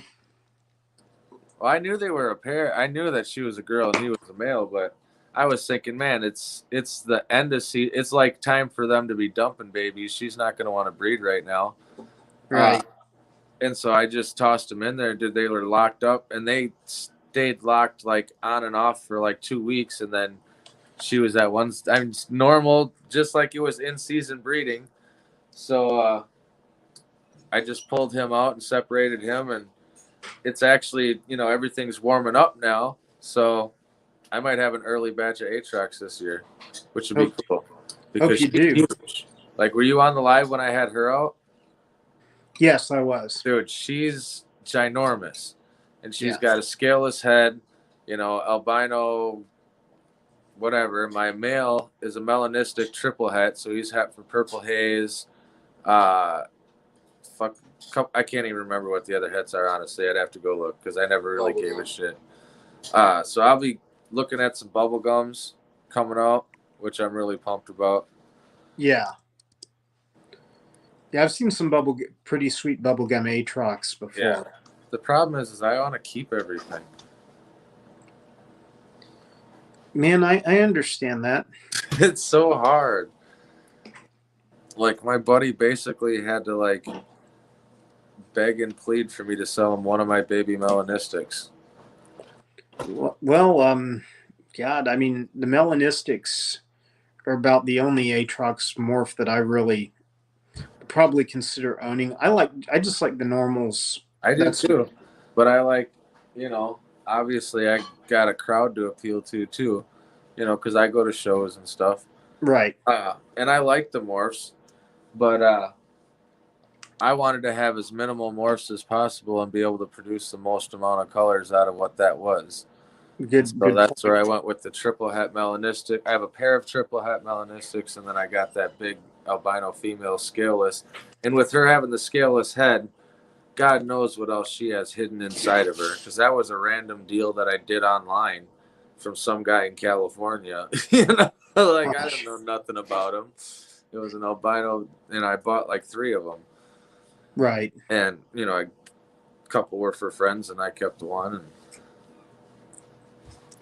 I knew they were a pair. I knew that she was a girl and he was a male, but I was thinking, man, it's the end of season. It's like time for them to be dumping babies. She's not going to want to breed right now. Right. And so I just tossed them in there. They were locked up, and they stayed locked like on and off for like 2 weeks, and then she was at one. I'm normal, just like it was in season breeding. So I just pulled him out and separated him, and it's actually, everything's warming up now. So I might have an early batch of atrox this year, which would be cool. Because you do. Huge. Like, were you on the live when I had her out? Yes, I was. Dude, she's ginormous. And she's got a scaleless head, albino, whatever. My male is a melanistic triple het, so he's het for purple haze. I can't even remember what the other hets are, honestly. I'd have to go look because I never really gave a shit. So I'll be looking at some bubble gums coming out, which I'm really pumped about. Yeah. Yeah, I've seen some pretty sweet bubblegum atrox before. Yeah. The problem is I want to keep everything. Man, I understand that. It's so hard. Like, my buddy basically had to, like, beg and plead for me to sell him one of my baby melanistics. Well, God, I mean, the melanistics are about the only Atrox morph that I really probably consider owning. I just like the normals. I do too, but I like, obviously I got a crowd to appeal to too, because I go to shows and stuff. Right. And I like the morphs, but I wanted to have as minimal morphs as possible and be able to produce the most amount of colors out of what that was. Good. So that's where I went with the triple het melanistic. I have a pair of triple het melanistics, and then I got that big albino female scaleless. And with her having the scaleless head, God knows what else she has hidden inside of her, because that was a random deal that I did online from some guy in California. I didn't know nothing about him. It was an albino, and I bought like 3 of them. Right. And a couple were for friends, and I kept one.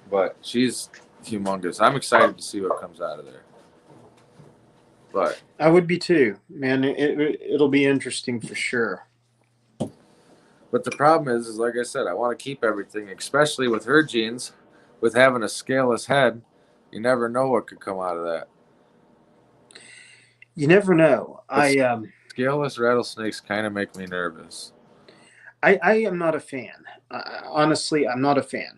But she's humongous. I'm excited to see what comes out of there. But I would be too, man. It'll be interesting for sure. But the problem is like I said, I want to keep everything, especially with her genes, with having a scaleless head. You never know what could come out of that. You never know. Scaleless rattlesnakes kind of make me nervous. I am not a fan. Honestly, I'm not a fan.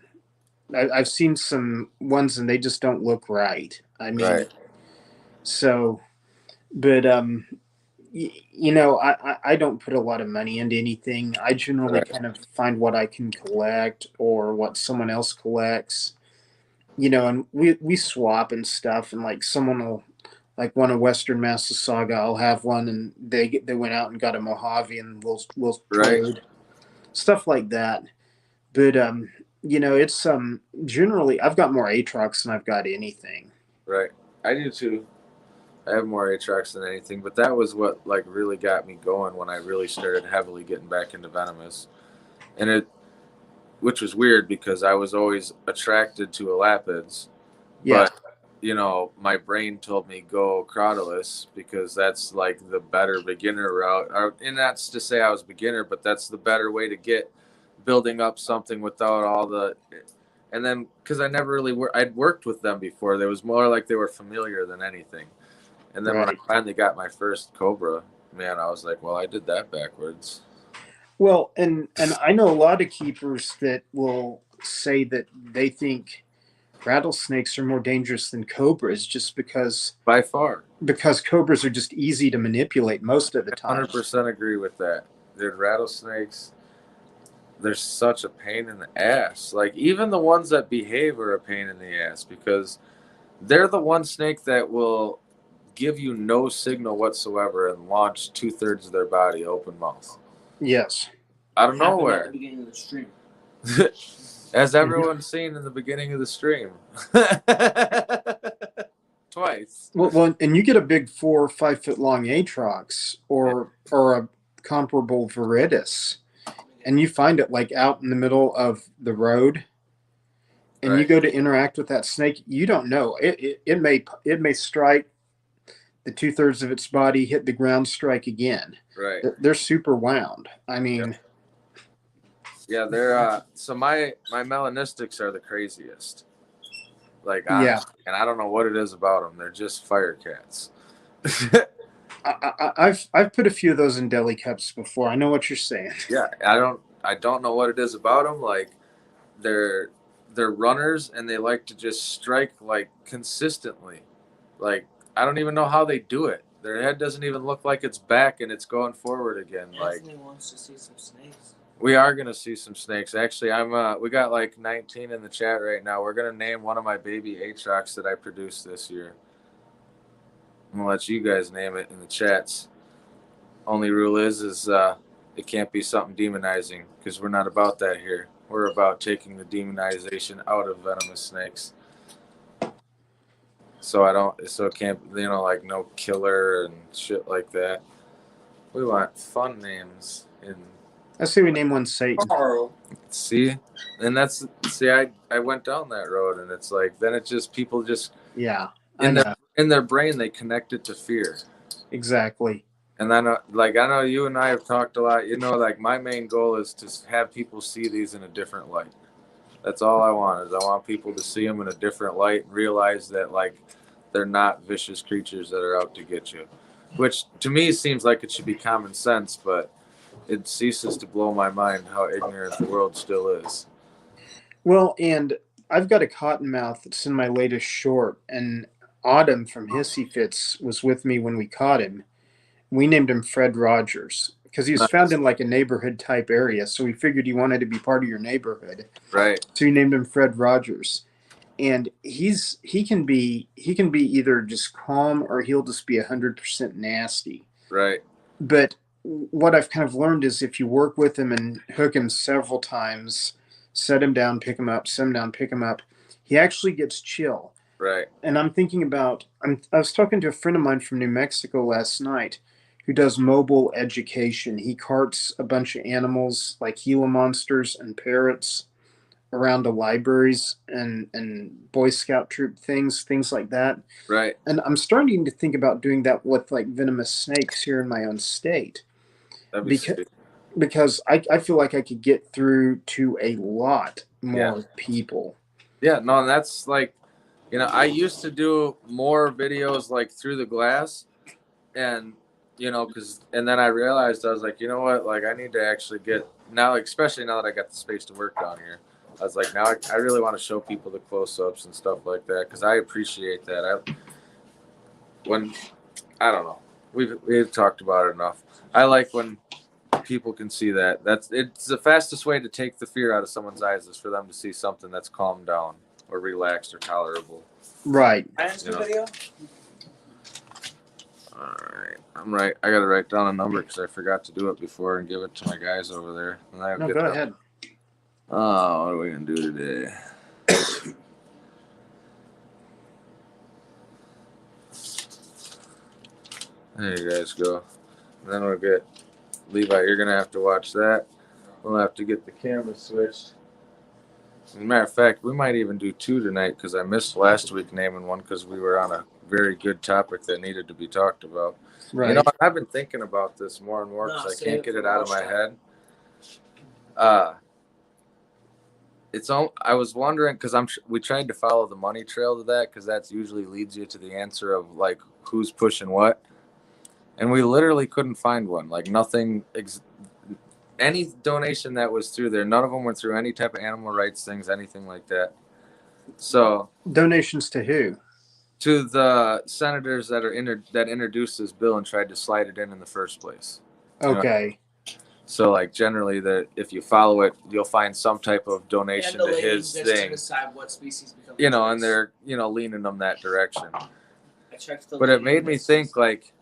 I've seen some ones and they just don't look right. I mean, Right. So, but I don't put a lot of money into anything. I generally kind of find what I can collect or what someone else collects. And we swap and stuff, and like someone will like want a Western Massasauga, I'll have one, and they went out and got a Mojave, and we'll trade stuff like that. But it's generally I've got more Atrox than I've got anything. Right, I do too. I have more Atrox than anything, but that was what like really got me going when I really started heavily getting back into venomous, which was weird because I was always attracted to elapids. Yeah. But my brain told me go crotulus because that's like the better beginner route. And that's to say I was beginner, but that's the better way to get building up something without all the. And then because I never really I'd worked with them before. There was more like they were familiar than anything. And then when I finally got my first Cobra, man, I was like, well, I did that backwards. Well, and I know a lot of keepers that will say that they think rattlesnakes are more dangerous than cobras just because by far cobras are just easy to manipulate most of the time. 100% agree with that. Dude, rattlesnakes, they're such a pain in the ass. Like even the ones that behave are a pain in the ass because they're the one snake that will give you no signal whatsoever and launch 2/3 of their body open mouth. Yes. Out of nowhere. At the beginning of the stream. As everyone's seen in the beginning of the stream. Twice. Well, and you get a big 4 or 5 foot long Atrox or a comparable Viridis, and you find it like out in the middle of the road, and you go to interact with that snake. You don't know it may strike the 2/3 of its body, hit the ground, strike again. Right. They're super wound. I mean. Yeah, they're so my melanistics are the craziest. Like honestly, and I don't know what it is about them. They're just fire cats. I've put a few of those in deli cups before. I know what you're saying. Yeah, I don't know what it is about them. Like they're runners and they like to just strike like consistently. Like I don't even know how they do it. Their head doesn't even look like it's back and it's going forward again. Anthony wants to see some snakes. We are gonna see some snakes. Actually, we got like 19 in the chat right now. We're gonna name one of my baby Atrox that I produced this year. I'm gonna let you guys name it in the chats. Only rule is it can't be something demonizing because we're not about that here. We're about taking the demonization out of venomous snakes. So it can't, like no killer and shit like that. We want fun names in. I say we name one Satan. See, and I went down that road, and it's like then it just people just yeah in their brain they connect it to fear. Exactly. And then, like, I know you and I have talked a lot. You know, like, my main goal is to have people see these in a different light. That's all I want. Is I want people to see them in a different light and realize that, like, they're not vicious creatures that are out to get you. Which to me seems like it should be common sense, but it ceases to blow my mind how ignorant the world still is. Well, and I've got a cottonmouth that's in my latest short, and Autumn from Hissy Fits was with me when we caught him. We named him Fred Rogers because he was found Nice. in like a neighborhood type area, so we figured he wanted to be part of your neighborhood. Right, So we named him Fred Rogers. And he can be either just calm or he'll just be 100% nasty. right, But what I've kind of learned is if you work with him and hook him several times, set him down, pick him up, set him down, pick him up, he actually gets chill. right, And I'm thinking about, I was talking to a friend of mine from New Mexico last night who does mobile education. He carts a bunch of animals like Gila monsters and parrots around to libraries and Boy Scout troop things like that. right. And I'm starting to think about doing that with like venomous snakes here in my own state That'd be because sweet. I feel like I could get through to a lot more Yeah. people. Yeah, no, and that's like, you know, I used to do more videos like through the glass, and you know, and then I realized I was like, you know what, like I need to actually get now, especially now that I got the space to work down here. I was like, now I really want to show people the close-ups and stuff like that because I appreciate that. I don't know, we've talked about it enough. I like when people can see that. It's the fastest way to take the fear out of someone's eyes is for them to see something that's calmed down or relaxed or tolerable. Right. Answer You know. video? All right, I gotta write down a number because I forgot to do it before and give it to my guys over there. And I'll No, get go them. ahead. Oh, what are we gonna do today? There you guys go. And then we'll get Levi. You're gonna have to watch that. We'll have to get the camera switched. As a matter of fact, we might even do two tonight because I missed last week naming one because we were on a very good topic that needed to be talked about. Right. You know, I've been thinking about this more and more because I can't get it out of my head. I was wondering because we tried to follow the money trail to that because that's usually leads you to the answer of like who's pushing what, and we literally couldn't find one. Like nothing. Any donation that was through there, none of them went through any type of animal rights things, anything like that. So Donations to who? to the senators that that introduced this bill and tried to slide it in the first place. Okay. So like generally, that if you follow it, you'll find some type of donation And the to ladies his gets to thing. decide what species become You know, choice. and they're leaning them that direction. I checked the But it lady made me list. think like,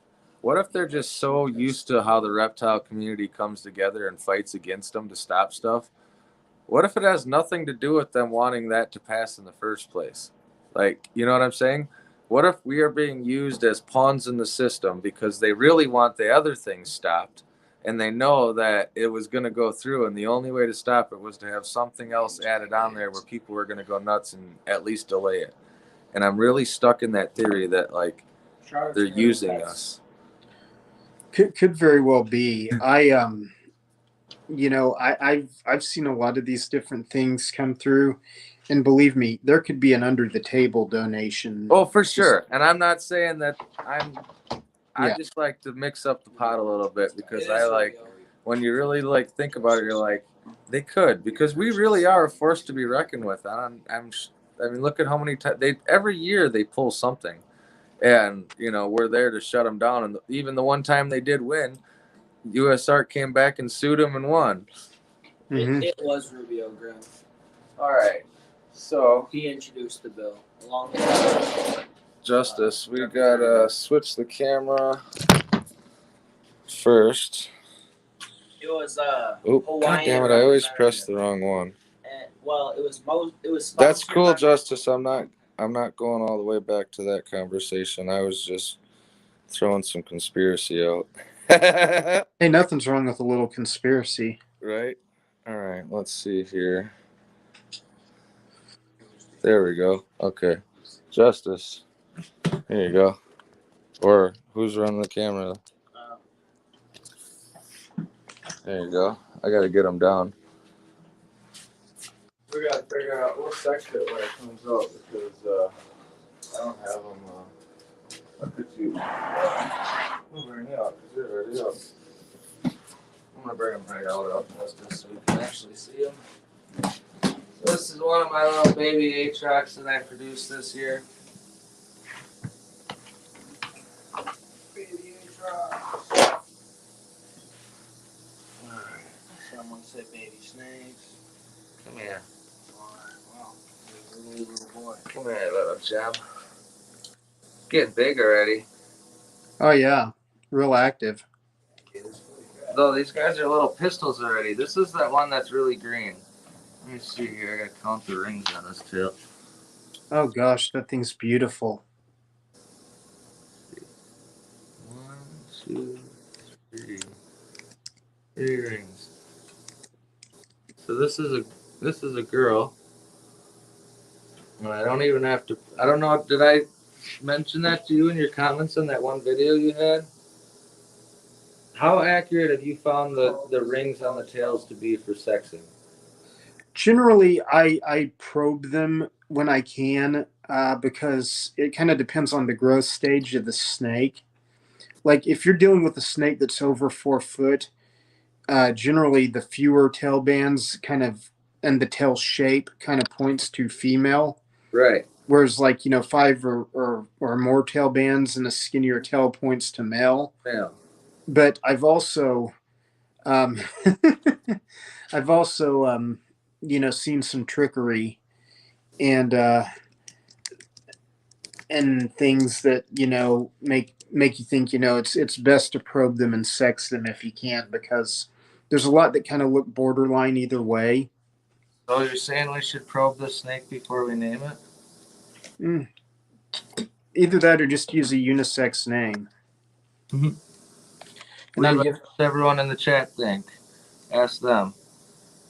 what if they're just so used to how the reptile community comes together and fights against them to stop stuff? What if it has nothing to do with them wanting that to pass in the first place? Like, you know what I'm saying? What if we are being used as pawns in the system because they really want the other things stopped and they know that it was going to go through and the only way to stop it was to have something else added on there where people were going to go nuts and at least delay it. And I'm really stuck in that theory that like they're using us. Could very well be. I've seen a lot of these different things come through, and believe me, there could be an under the table donation. Oh, for sure. And I'm not saying that I Yeah. just like to mix up the pot a little bit because I like when you really like think about it, you're like they could because we really are a force to be reckoned with. I mean, look at how many times every year they pull something, and we're there to shut them down. And even the one time they did win, USART came back and sued them and won. Mhm. It was Rubio Grimm. All right, so He introduced the bill along with Justice, we gotta switch the camera first. it was Oh, Hawaiian. God damn it! I always press the wrong one. And, well, it was. That's sponsored cool, by- Justice. I'm not going all the way back to that conversation. I was just throwing some conspiracy out. Hey, nothing's wrong with a little conspiracy. Right? All right, let's see here. There we go. Okay. Justice. Here you go. Or who's running the camera? There you go. I gotta get them down. We gotta figure out what section it when it comes out because I don't have them. Look at you. I'm bring it up because you're already up. I'm gonna bring them right out just so you can actually see them. So this is one of my little baby H-Rocks that I produced this year. Baby H-Rocks. Alright. Someone said baby snakes. Come here. Alright, well, he's a really little boy. Come here, little chap. Getting big already. Oh yeah, real active. Though these guys are little pistols already. This is that one that's really green. Let me see here. I gotta count the rings on this tail. Oh gosh, that thing's beautiful. 1, 2, 3. 3 rings. So this is a girl. And I don't even have to. I don't know. Did I mention that to you in your comments on that one video you had? How accurate have you found the rings on the tails to be for sexing? Generally, I probe them when I can because it kind of depends on the growth stage of the snake. Like if you're dealing with a snake that's over 4 foot, generally the fewer tail bands kind of and the tail shape kind of points to female. Right. Whereas like, you know, 5 or more tail bands and a skinnier tail points to male. Yeah. But I've also um, I've also you know, seen some trickery and things that, you know, make you think, you know, it's best to probe them and sex them if you can, because there's a lot that kind of look borderline either way. So you're saying we should probe the snake before we name it? Either that or just use a unisex name. Mhm. And I Leave guess, it what everyone in the chat think. Ask them.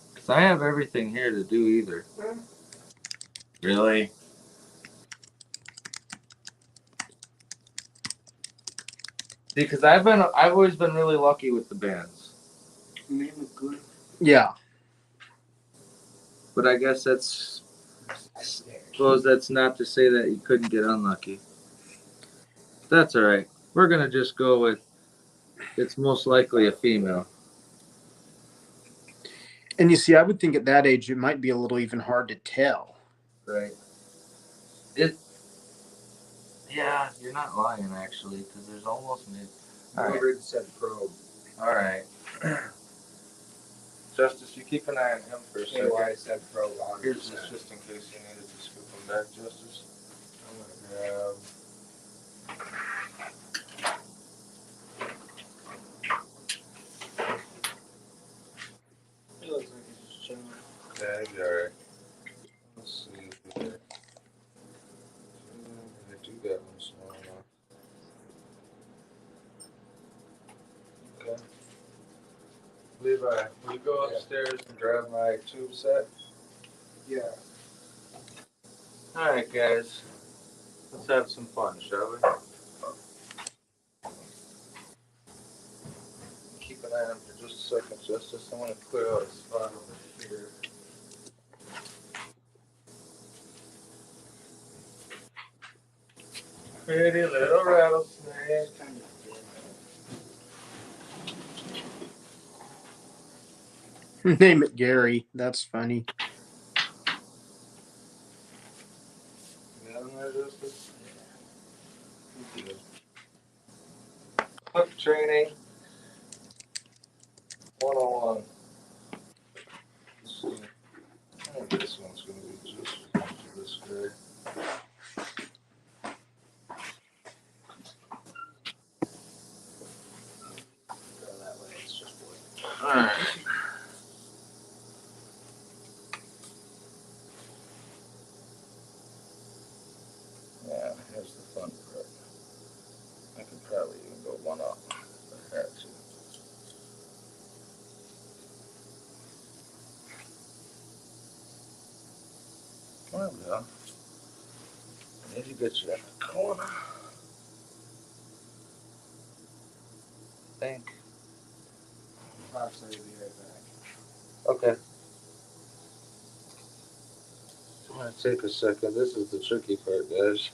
Because I have everything here to do either. Really? See, because I've always been really lucky with the bands. Name a good yeah. But I guess suppose that's not to say that you couldn't get unlucky. That's all right. We're gonna just go with it's most likely a female. And you see, I would think at that age it might be a little even hard to tell. Right. Yeah, you're not lying actually, because there's almost me. All right. Whoever said probe. All right. Justice, you keep an eye on him for a second. I said probe 100%. Here's this just in case you needed to scoop him back, Justice. I'm gonna grab. He looks like he's just chilling. Yeah, he'll be alright. Let's see here. I do that one small enough. Okay. Levi, will you go upstairs and grab my tube set? Yeah. Alright, guys. Let's have some fun, shall we? Keep an eye on him for just a second, Justice. I want to clear out a spot over here. Pretty little rattlesnake. Name it Gary. That's funny. You got him there, Justice? Yeah. Good. Hook training 101. Let's see. I think this one's going to be just for this guy. Go that way. It's just wood. Alright. Yeah, here's the fun part. I could probably even go one up if I had to. There we go. Need to get you in the corner. Think. box. I'll be right back. Okay. It's gonna take a second. This is the tricky part, guys.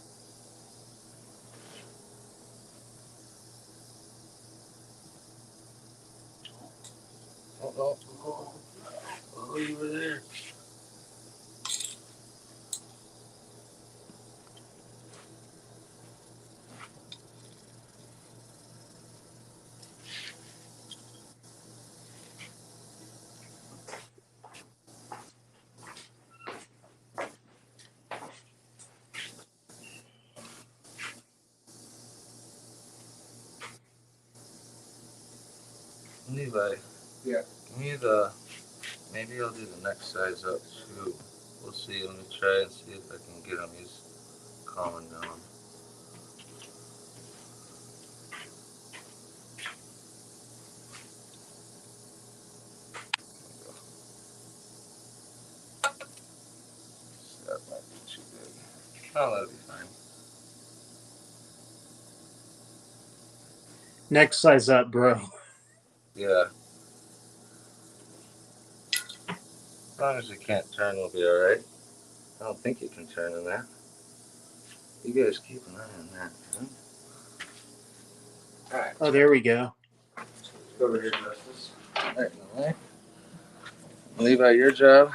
Oh, no. Oh, you were there. Levi. Yeah. Give me the. Maybe I'll do the next size up too. We'll see. Let me try and see if I can get him. He's calming down. That might be too big. Oh, that'll be fine. Next size up, bro. Yeah. As long as you can't turn, we'll be alright. I don't think you can turn in that. You guys keep an eye on that. Huh? Alright. Oh, there we go. Go over here, Justice. Right in the way. Levi, your job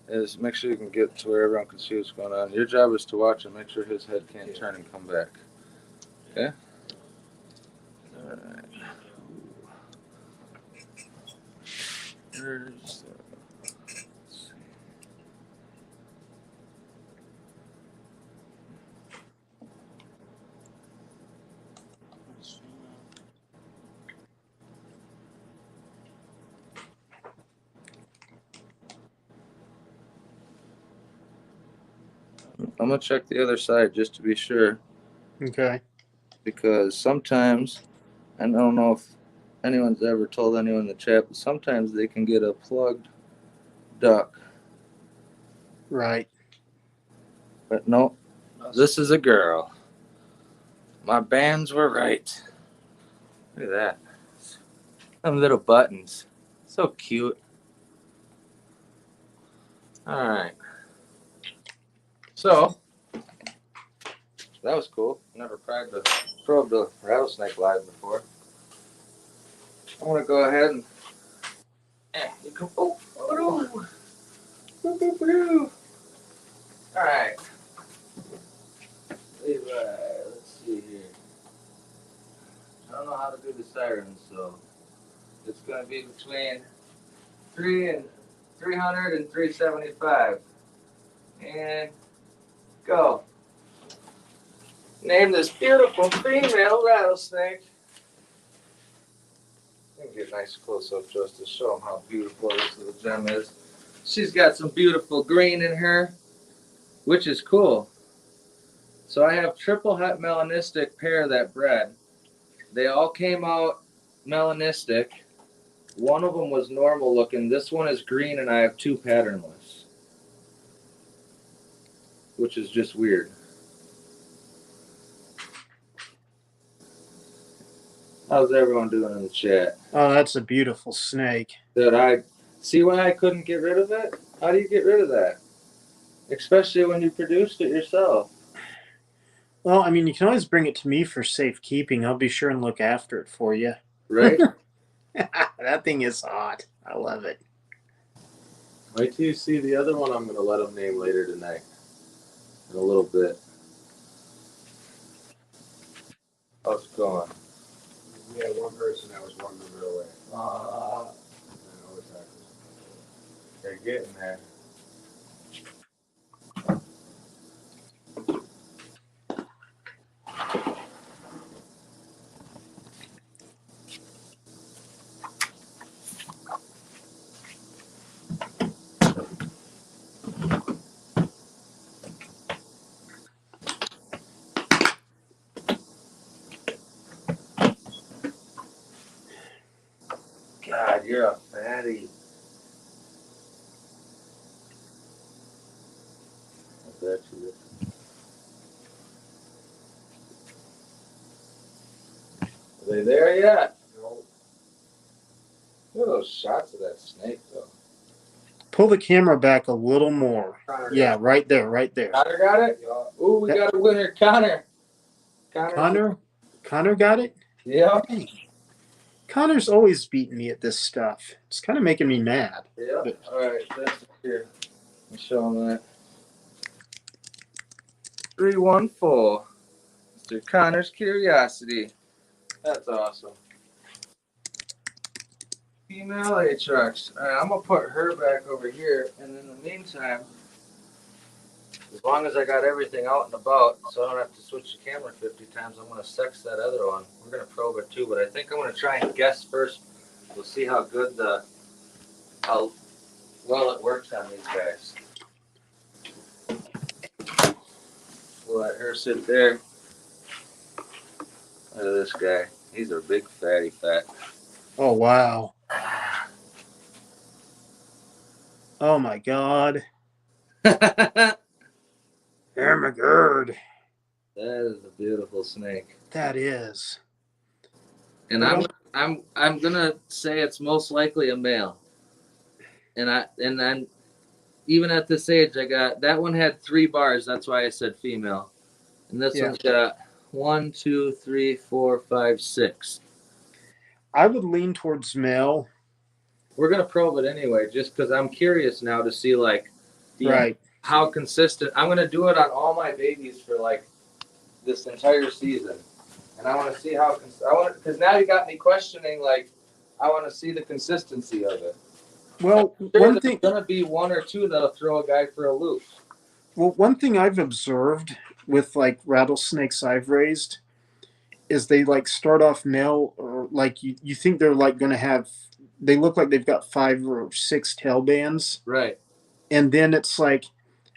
is make sure you can get to where everyone can see what's going on. Your job is to watch and make sure his head can't turn and come back. Okay? Alright. Here's let's see. I'm gonna check the other side just to be sure, Okay. because sometimes, I don't know if anyone's ever told anyone in the chat, but sometimes they can get a plugged duck. Right. But no, this is a girl. My bands were right. Look at that. Them little buttons. So cute. Alright. So, that was cool. Never tried to probe the rattlesnake live before. I'm gonna go ahead and you can Alright. Levi, let's see here. I don't know how to do the sirens, so it's gonna be between 300 and 375. And go. Name this beautiful female rattlesnake. You can get a nice close-up just to show them how beautiful this little gem is. She's got some beautiful green in her, which is cool. So I have triple het melanistic pair that bred. They all came out melanistic. One of them was normal looking. This one is green, and I have two patternless, which is just weird. How's everyone doing in the chat? Oh, that's a beautiful snake. Did I see why I couldn't get rid of it? How do you get rid of that? Especially when you produced it yourself. Well, I mean, you can always bring it to me for safekeeping. I'll be sure and look after it for you. Right? That thing is hot. I love it. Wait till you see the other one I'm going to let them name later tonight. In a little bit. How's it going? We had one person that was 1 number away. I know exactly. They're getting there. God, you're a fatty. I bet you is. Are they there yet? Nope. those shots of that snake though. Pull the camera back a little more. Connor Yeah, got right there, right there. Connor got it. Ooh, we got a winner, Connor. Connor got it? Yeah. Dang. Connor's always beating me at this stuff. It's kind of making me mad. Yeah. But- All right. That's here. Let me show him that. 314. Mr. Connor's Curiosity. That's awesome. Female Atrox. All right, I'm gonna put her back over here, and in the meantime, as long as I got everything out and about, so I don't have to switch the camera 50 times, I'm gonna sex that other one. We're gonna probe it too, but I think I'm gonna try and guess first. We'll see how how well it works on these guys. We'll let her sit there. Look at this guy. He's a big fatty fat. Oh, wow. Oh, my God. That Hermagerd. is a beautiful snake. That is. And Well- I'm gonna say it's most likely a male. And then even at this age, I got that one had 3 bars. That's why I said female. And this Yeah. one's got 1, 2, 3, 4, 5, 6. I would lean towards male. We're gonna probe it anyway, just because I'm curious now to see like Right. how consistent. I'm gonna do it on all my babies for like this entire season, and I want to see how because now you got me questioning. Like, I want to see the consistency of it. Well, Sure, one there's thing. gonna be 1 or 2 that'll throw a guy for a loop. Well, one thing I've observed with like rattlesnakes I've raised is they like start off male, or like you think they're like going to have. They look like they've got 5 or 6 tail bands, Right. and then it's like,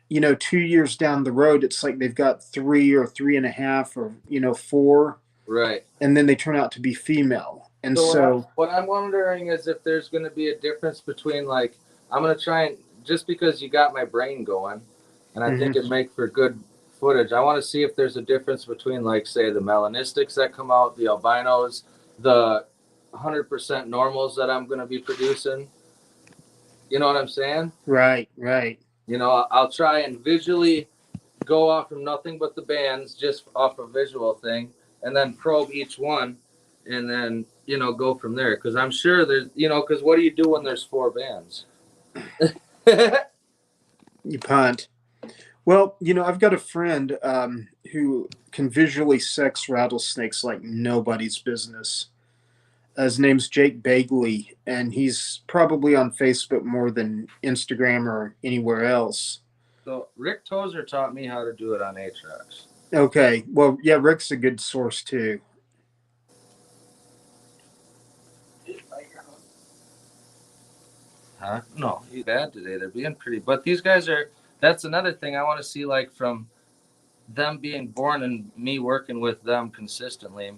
2 years down the road, it's like they've got 3 or 3.5 or 4, Right. and then they turn out to be female. And So so what I'm wondering is if there's going to be a difference between like I'm going to try and just because you got my brain going, and I think it'd make for good footage. I want to see if there's a difference between like say the melanistics that come out, the albinos, the 100% normals that I'm going to be producing. You know what I'm saying? right. I'll try and visually go off from nothing but the bands, just off a visual thing, and then probe each one, and then go from there. Because I'm sure there's because what do you do when there's 4 bands? You punt. Well, I've got a friend who can visually sex rattlesnakes like nobody's business. His name's Jake Bagley, and he's probably on Facebook more than Instagram or anywhere else. So Rick Tozer taught me how to do it on Atrox. Okay. Well, yeah, Rick's a good source too. Huh? No, he's bad today. They're being pretty, but these guys are. That's another thing I want to see, like from them being born and me working with them consistently.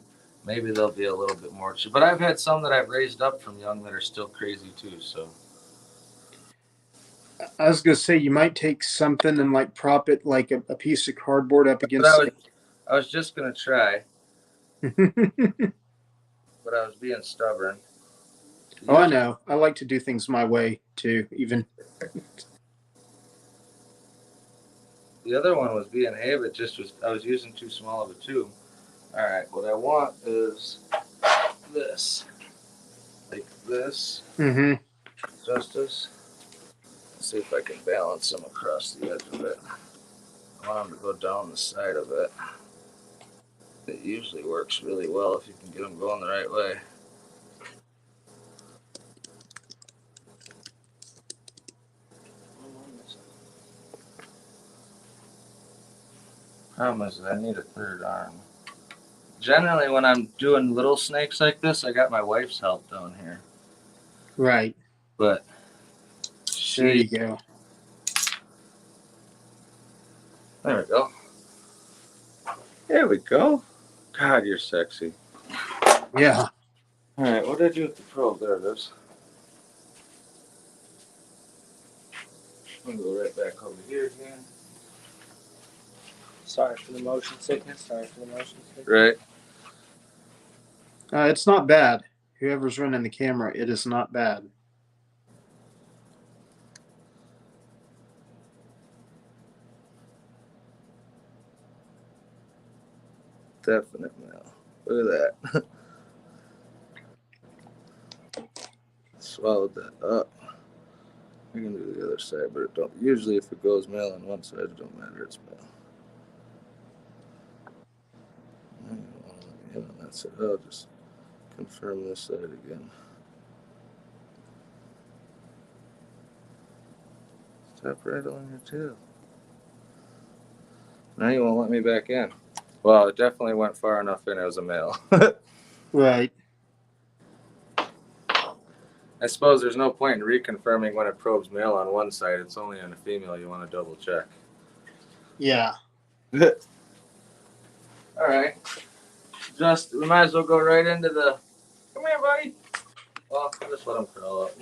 Maybe they'll be a little bit more. But I've had some that I've raised up from young that are still crazy too. So I was gonna say you might take something and like prop it like a piece of cardboard up but against. I was just gonna try, but I was being stubborn. Oh, I know. I like to do things my way too. Even the other one was being have. It just was. I was using too small of a tube. All right. What I want is this, like this. mm-hmm. Justice. Let's see if I can balance them across the edge of it. I want them to go down the side of it. It usually works really well if you can get them going the right way. Problem is that I need a 3rd arm. Generally, when I'm doing little snakes like this, I got my wife's help down here. Right. But There you go. There we go. There we go. God, you're sexy. Yeah. All right, what did I do with the probe? There it is. I'm gonna go right back over here again. Sorry for the motion sickness. Right. It's not bad. Whoever's running the camera, it is not bad. Definite male. Look at that. Swallowed that up. We can do the other side, but it don't. Usually, if it goes male on one side, it don't matter. It's male. I don't want to let me in on that side. I'll just confirm this side again. Stop rattling your tail. Now you won't let me back in. Well, it definitely went far enough in as a male. Right. I suppose there's no point in reconfirming when it probes male on one side. It's only on a female you want to double check. Yeah. All right. We might as well go right into the. Come here, buddy. Well, just let him crawl up.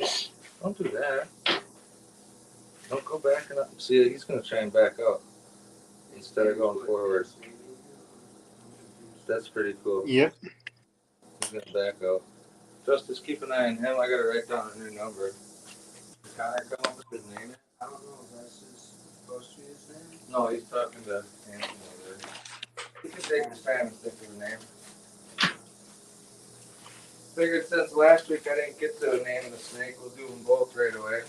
Don't do that. Don't go back and up. See, he's going to try and back out instead of going forward. That's pretty cool. Yep. He's going to back out. Justice, keep an eye on him. I got to write down a new number. Connor come up with his name. I don't know if that's supposed to be his name. No, he's talking to Anthony over there. He can take his time and think of a name. Figured since last week I didn't get to a name of the snake, we'll do them both right away.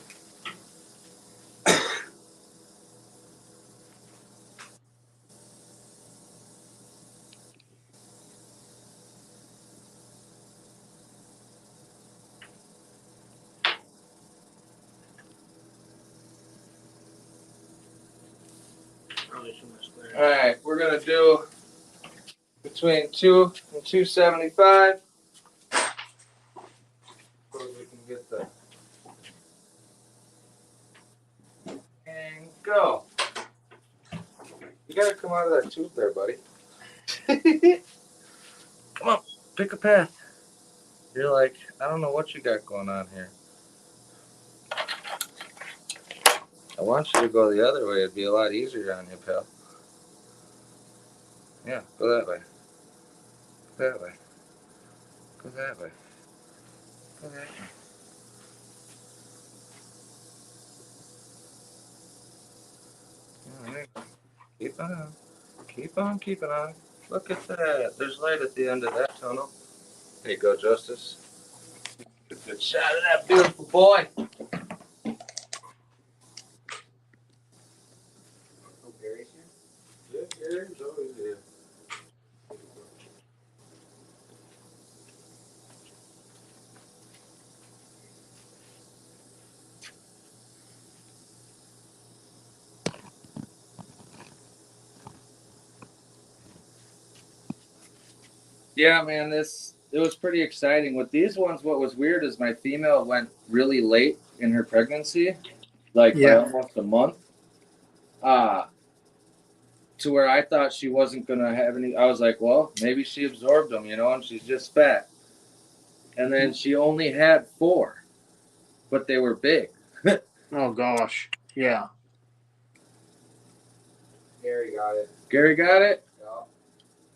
Alright, we're gonna do between 2 and 275. So we can get the and go. You gotta come out of that tube there, buddy. Come on, pick a path. You're like, I don't know what you got going on here. I want you to go the other way. It'd be a lot easier on you, pal. Yeah, go that way. Go that way. Go that way. Go that way. All right. Keep on. Keep on keeping on. Look at that. There's light at the end of that tunnel. There you go, Justice. Good shot of that beautiful boy. Oh, Gary's here. Yeah, Gary's always here. Yeah, man, it was pretty exciting. With these ones, what was weird is my female went really late in her pregnancy, like by almost a month. To where I thought she wasn't gonna have any. I was like, well, maybe she absorbed them, and she's just fat. And then she only had 4, but they were big. Oh gosh. Yeah. Gary got it. Gary got it. Yeah.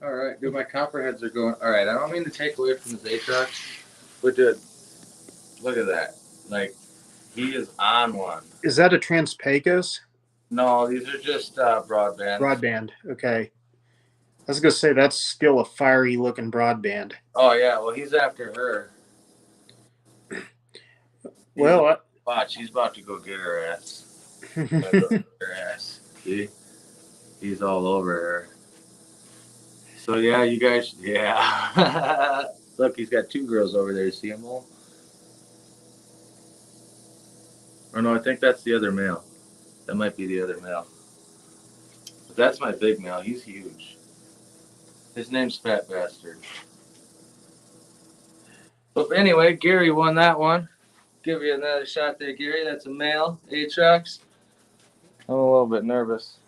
All right, dude, my copperheads are going. All right, I don't mean to take away from his Atrox, but dude, look at that. Like, he is on one. Is that a Transpecos? No, these are just broadband. Broadband. Okay. I was gonna say that's still a fiery looking broadband. Oh yeah, well he's after her. Well, Watch, he's about to go get her ass. Her ass. See, he's all over her. So yeah, you guys, yeah. Look, he's got 2 girls over there. You see them all? Or no, I think that's the other male. That might be the other male. But that's my big male. He's huge. His name's Fat Bastard. But anyway, Gary won that one. Give you another shot there, Gary. That's a male. Atrox. I'm a little bit nervous.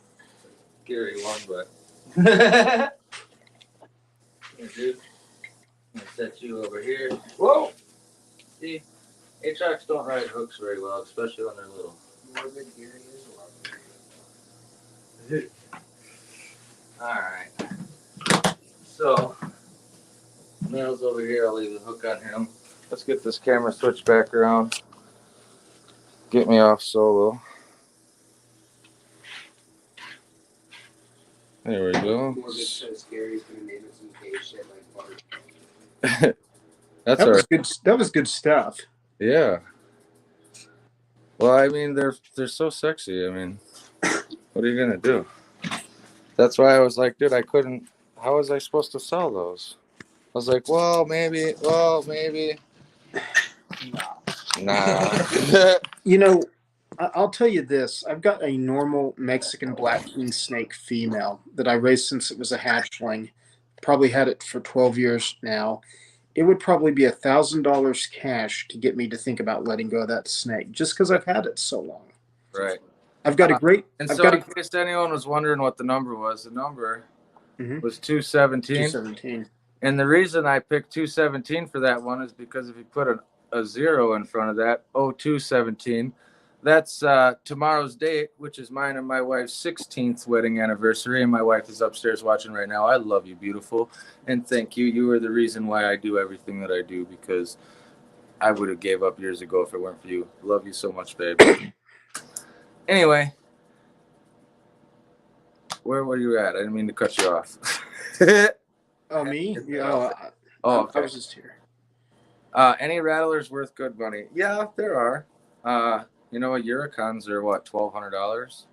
Gary won, but. Here, dude. I'm going to set you over here. Whoa! See, Atrox don't ride hooks very well, especially when they're little. More than Gary is a lot. Alright. So, male's over here. I'll leave the hook on him. Let's get this camera switched back around. Get me off solo. There we go. Morbid says Gary's gonna name it some gay shit like Bart. That's That all was right. good. That was good stuff. Yeah. Well, I mean, they're so sexy. I mean, what are you gonna do? That's why I was like, dude, I couldn't. How was I supposed to sell those? I was like, well, maybe. Nah. You know, I'll tell you this. I've got a normal Mexican black king snake female that I raised since it was a hatchling. Probably had it for 12 years now. It would probably be $1,000 cash to get me to think about letting go of that snake, just because I've had it so long. Right. I've got a great. And I've so, got in case anyone was wondering what the number was, the number Mhm. was 217. 217. And the reason I picked 217 for that one is because if you put a 0 in front of that, 0217, that's tomorrow's date, which is mine and my wife's 16th wedding anniversary. And my wife is upstairs watching right now. I love you, beautiful. And thank you. You are the reason why I do everything that I do, because I would have gave up years ago if it weren't for you. Love you so much, babe. Anyway, where were you at? I didn't mean to cut you off. Oh, me? Okay. I was just here. Any rattlers worth good money? Yeah, there are. You know, Uricons are what, $1,200?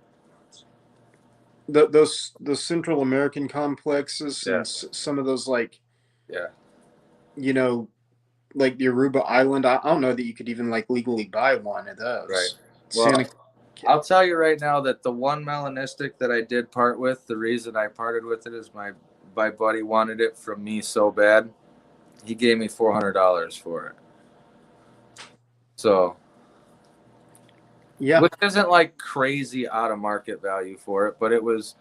Those Central American complexes Yeah. and some of those, like, Yeah. you know, like the Aruba Island. I don't know that you could even like legally buy one of those. Right. Well, Santa. I'll tell you right now that the one melanistic that I did part with, the reason I parted with it is my buddy wanted it from me so bad. He gave me $400 for it. So, Yeah. which isn't like crazy out of market value for it, but it was,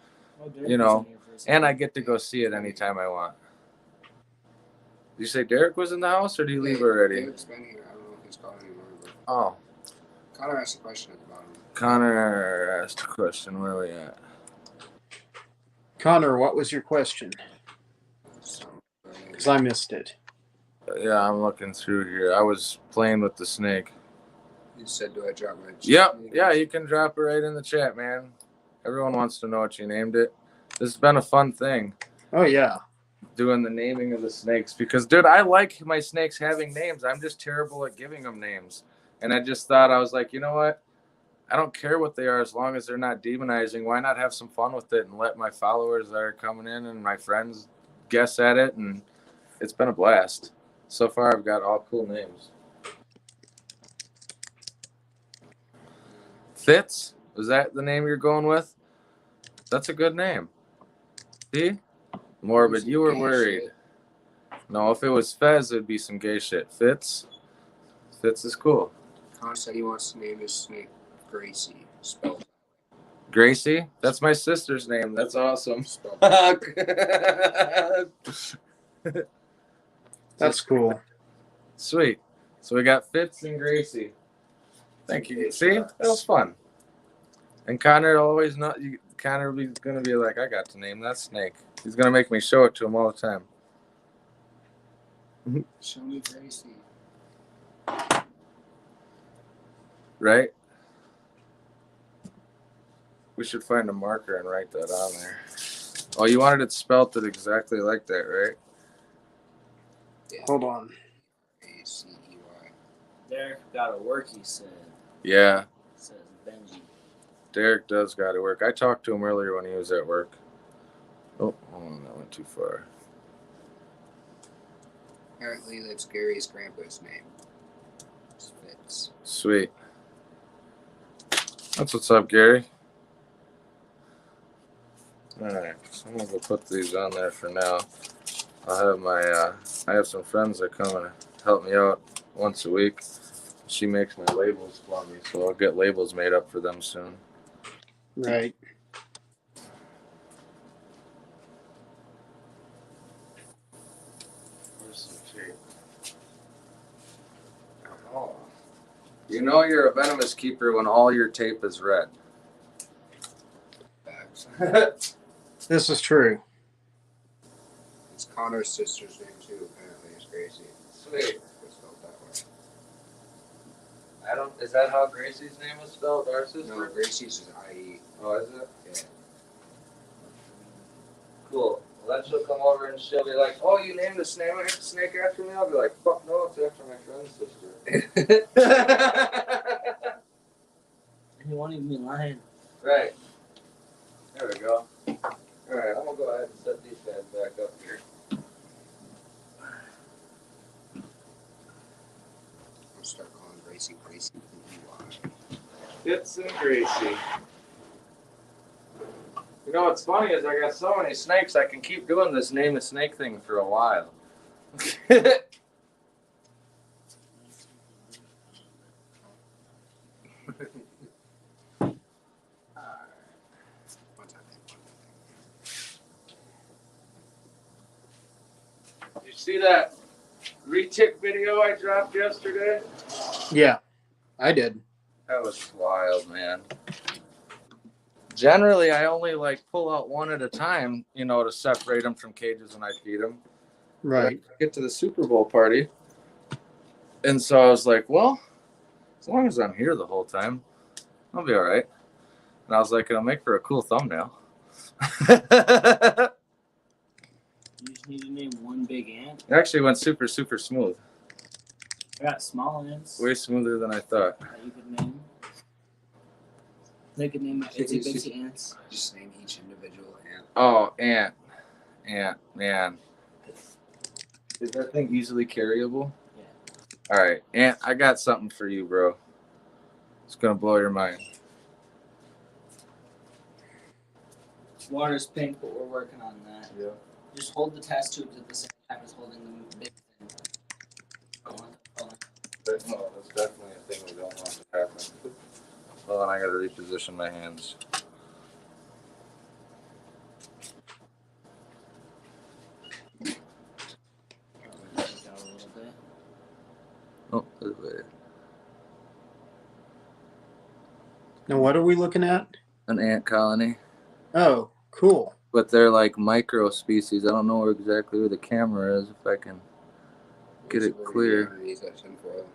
you know, and I get to go see it anytime I want. Did you say Derek was in the house, or did he leave already? Derek's been here. I don't know if he's gone anymore. But Oh, Connor asked a question at the bottom. Connor asked a question. Where are we at? Connor, what was your question? Because I missed it. Yeah, I'm looking through here. I was playing with the snake. You said, do I drop my chat? Yep. Yeah, you can drop it right in the chat, man. Everyone wants to know what you named it. This has been a fun thing, Oh, yeah. doing the naming of the snakes, because, dude, I like my snakes having names. I'm just terrible at giving them names. And I just thought, I was like, you know what? I don't care what they are as long as they're not demonizing. Why not have some fun with it and let my followers that are coming in and my friends guess at it? And it's been a blast. So far, I've got all cool names. Fitz? Was that the name you're going with? That's a good name. See? Morbid, you were worried. No, if it was Fez, it'd be some gay shit. Fitz? Fitz is cool. Connor said he wants to name his snake Gracie. Spelled Gracie? That's my sister's name. That's awesome. spelled That's cool. Sweet. So we got Fitz and Gracie. Thank you. See? That was fun. And Connor always know. Connor be gonna be like, I got to name that snake. He's gonna make me show it to him all the time. Show me Gracie. Right? We should find a marker and write that on there. Oh, you wanted it spelt it exactly like that, right? Yeah. Hold on. A-C-E-Y. Derek got to work, he said. Yeah. Says Benji. Derek does got to work. I talked to him earlier when he was at work. Oh, hold on, that went too far. Apparently, that's Gary's grandpa's name. It's Fitz. Sweet. That's what's up, Gary. All right, so I'm gonna go put these on there for now. I'll have my I have some friends that come and help me out once a week. She makes my labels for me, so I'll get labels made up for them soon. Right. Where's some tape? Oh. You know you're a venomous keeper when all your tape is red. Facts. This is true. It's Connor's sister's name, too, apparently. It's Gracie. Sweet. It's spelled that way. I don't. Is that how Gracie's name was spelled? Our sister? No, Gracie's is I-E. Oh, is it? Yeah. Cool. Well, then she'll come over and she'll be like, "Oh, you named the snake after me?" I'll be like, "Fuck no, it's after my friend's sister." He won't even be lying. Right. There we go. All right, I'm gonna go ahead and set these guys back up here. I'll start calling Gracie. Fitz and Gracie. You know what's funny is I got so many snakes I can keep doing this name a snake thing for a while. You see that retick video I dropped yesterday? Yeah, I did. That was wild, man. Generally, I only like pull out one at a time, you know, to separate them from cages when I feed them. Right. Get to the Super Bowl party. And so I was like, well, as long as I'm here the whole time, I'll be all right. And I was like, it'll make for a cool thumbnail. You just need to name one big ant. It actually went super, super smooth. I got small ants Way smoother than I thought. that you could name. They could name it itsy bitsy ants. Just name each individual ant. Oh, ant, man. Is that thing easily carryable? Yeah. All right, ant, I got something for you, bro. It's going to blow your mind. Water's pink, but we're working on that. Yeah. Just hold the test tubes at the same time as holding the big thing. No, that's definitely a thing we don't want to happen. Well, then I got to reposition my hands. Oh, this way. Now, what are we looking at? An ant colony. Oh, cool. But they're like micro species. I don't know exactly where the camera is, if I can get it clear. Underneath that tinfoil.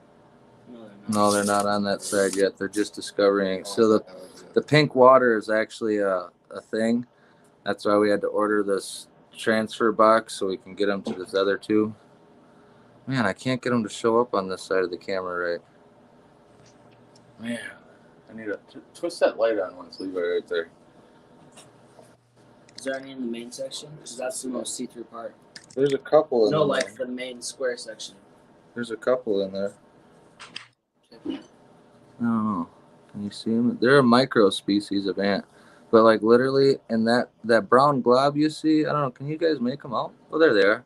No, they're not on that side yet. They're just discovering it. So the pink water is actually a thing. That's why we had to order this transfer box so we can get them to this other two. Man, I can't get them to show up on this side of the camera right. Man, I need to twist that light on once. Leave it right there. Is there any in the main section? Because that's the most see-through part. There's a couple in No, there. like the main square section. There's a couple in there. I don't know. Can you see them? They're a micro species of ant. But like literally in that brown glob you see, I don't know, can you guys make them out? Oh, there they are.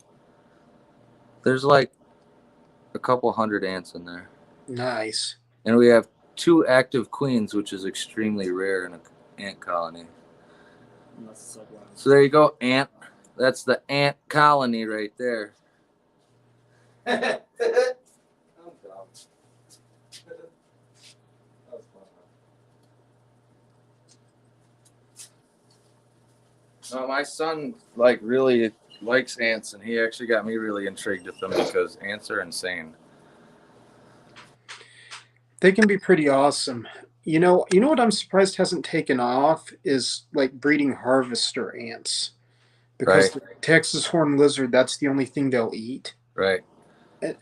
There's like a couple hundred ants in there. Nice. And we have 2 active queens, which is extremely rare in an ant colony. So there you go, ant. That's the ant colony right there. No, my son like really likes ants, and he actually got me really intrigued with them because ants are insane. They can be pretty awesome. You know what I'm surprised hasn't taken off is like breeding harvester ants. Because the Texas horned lizard, that's the only thing they'll eat. Right.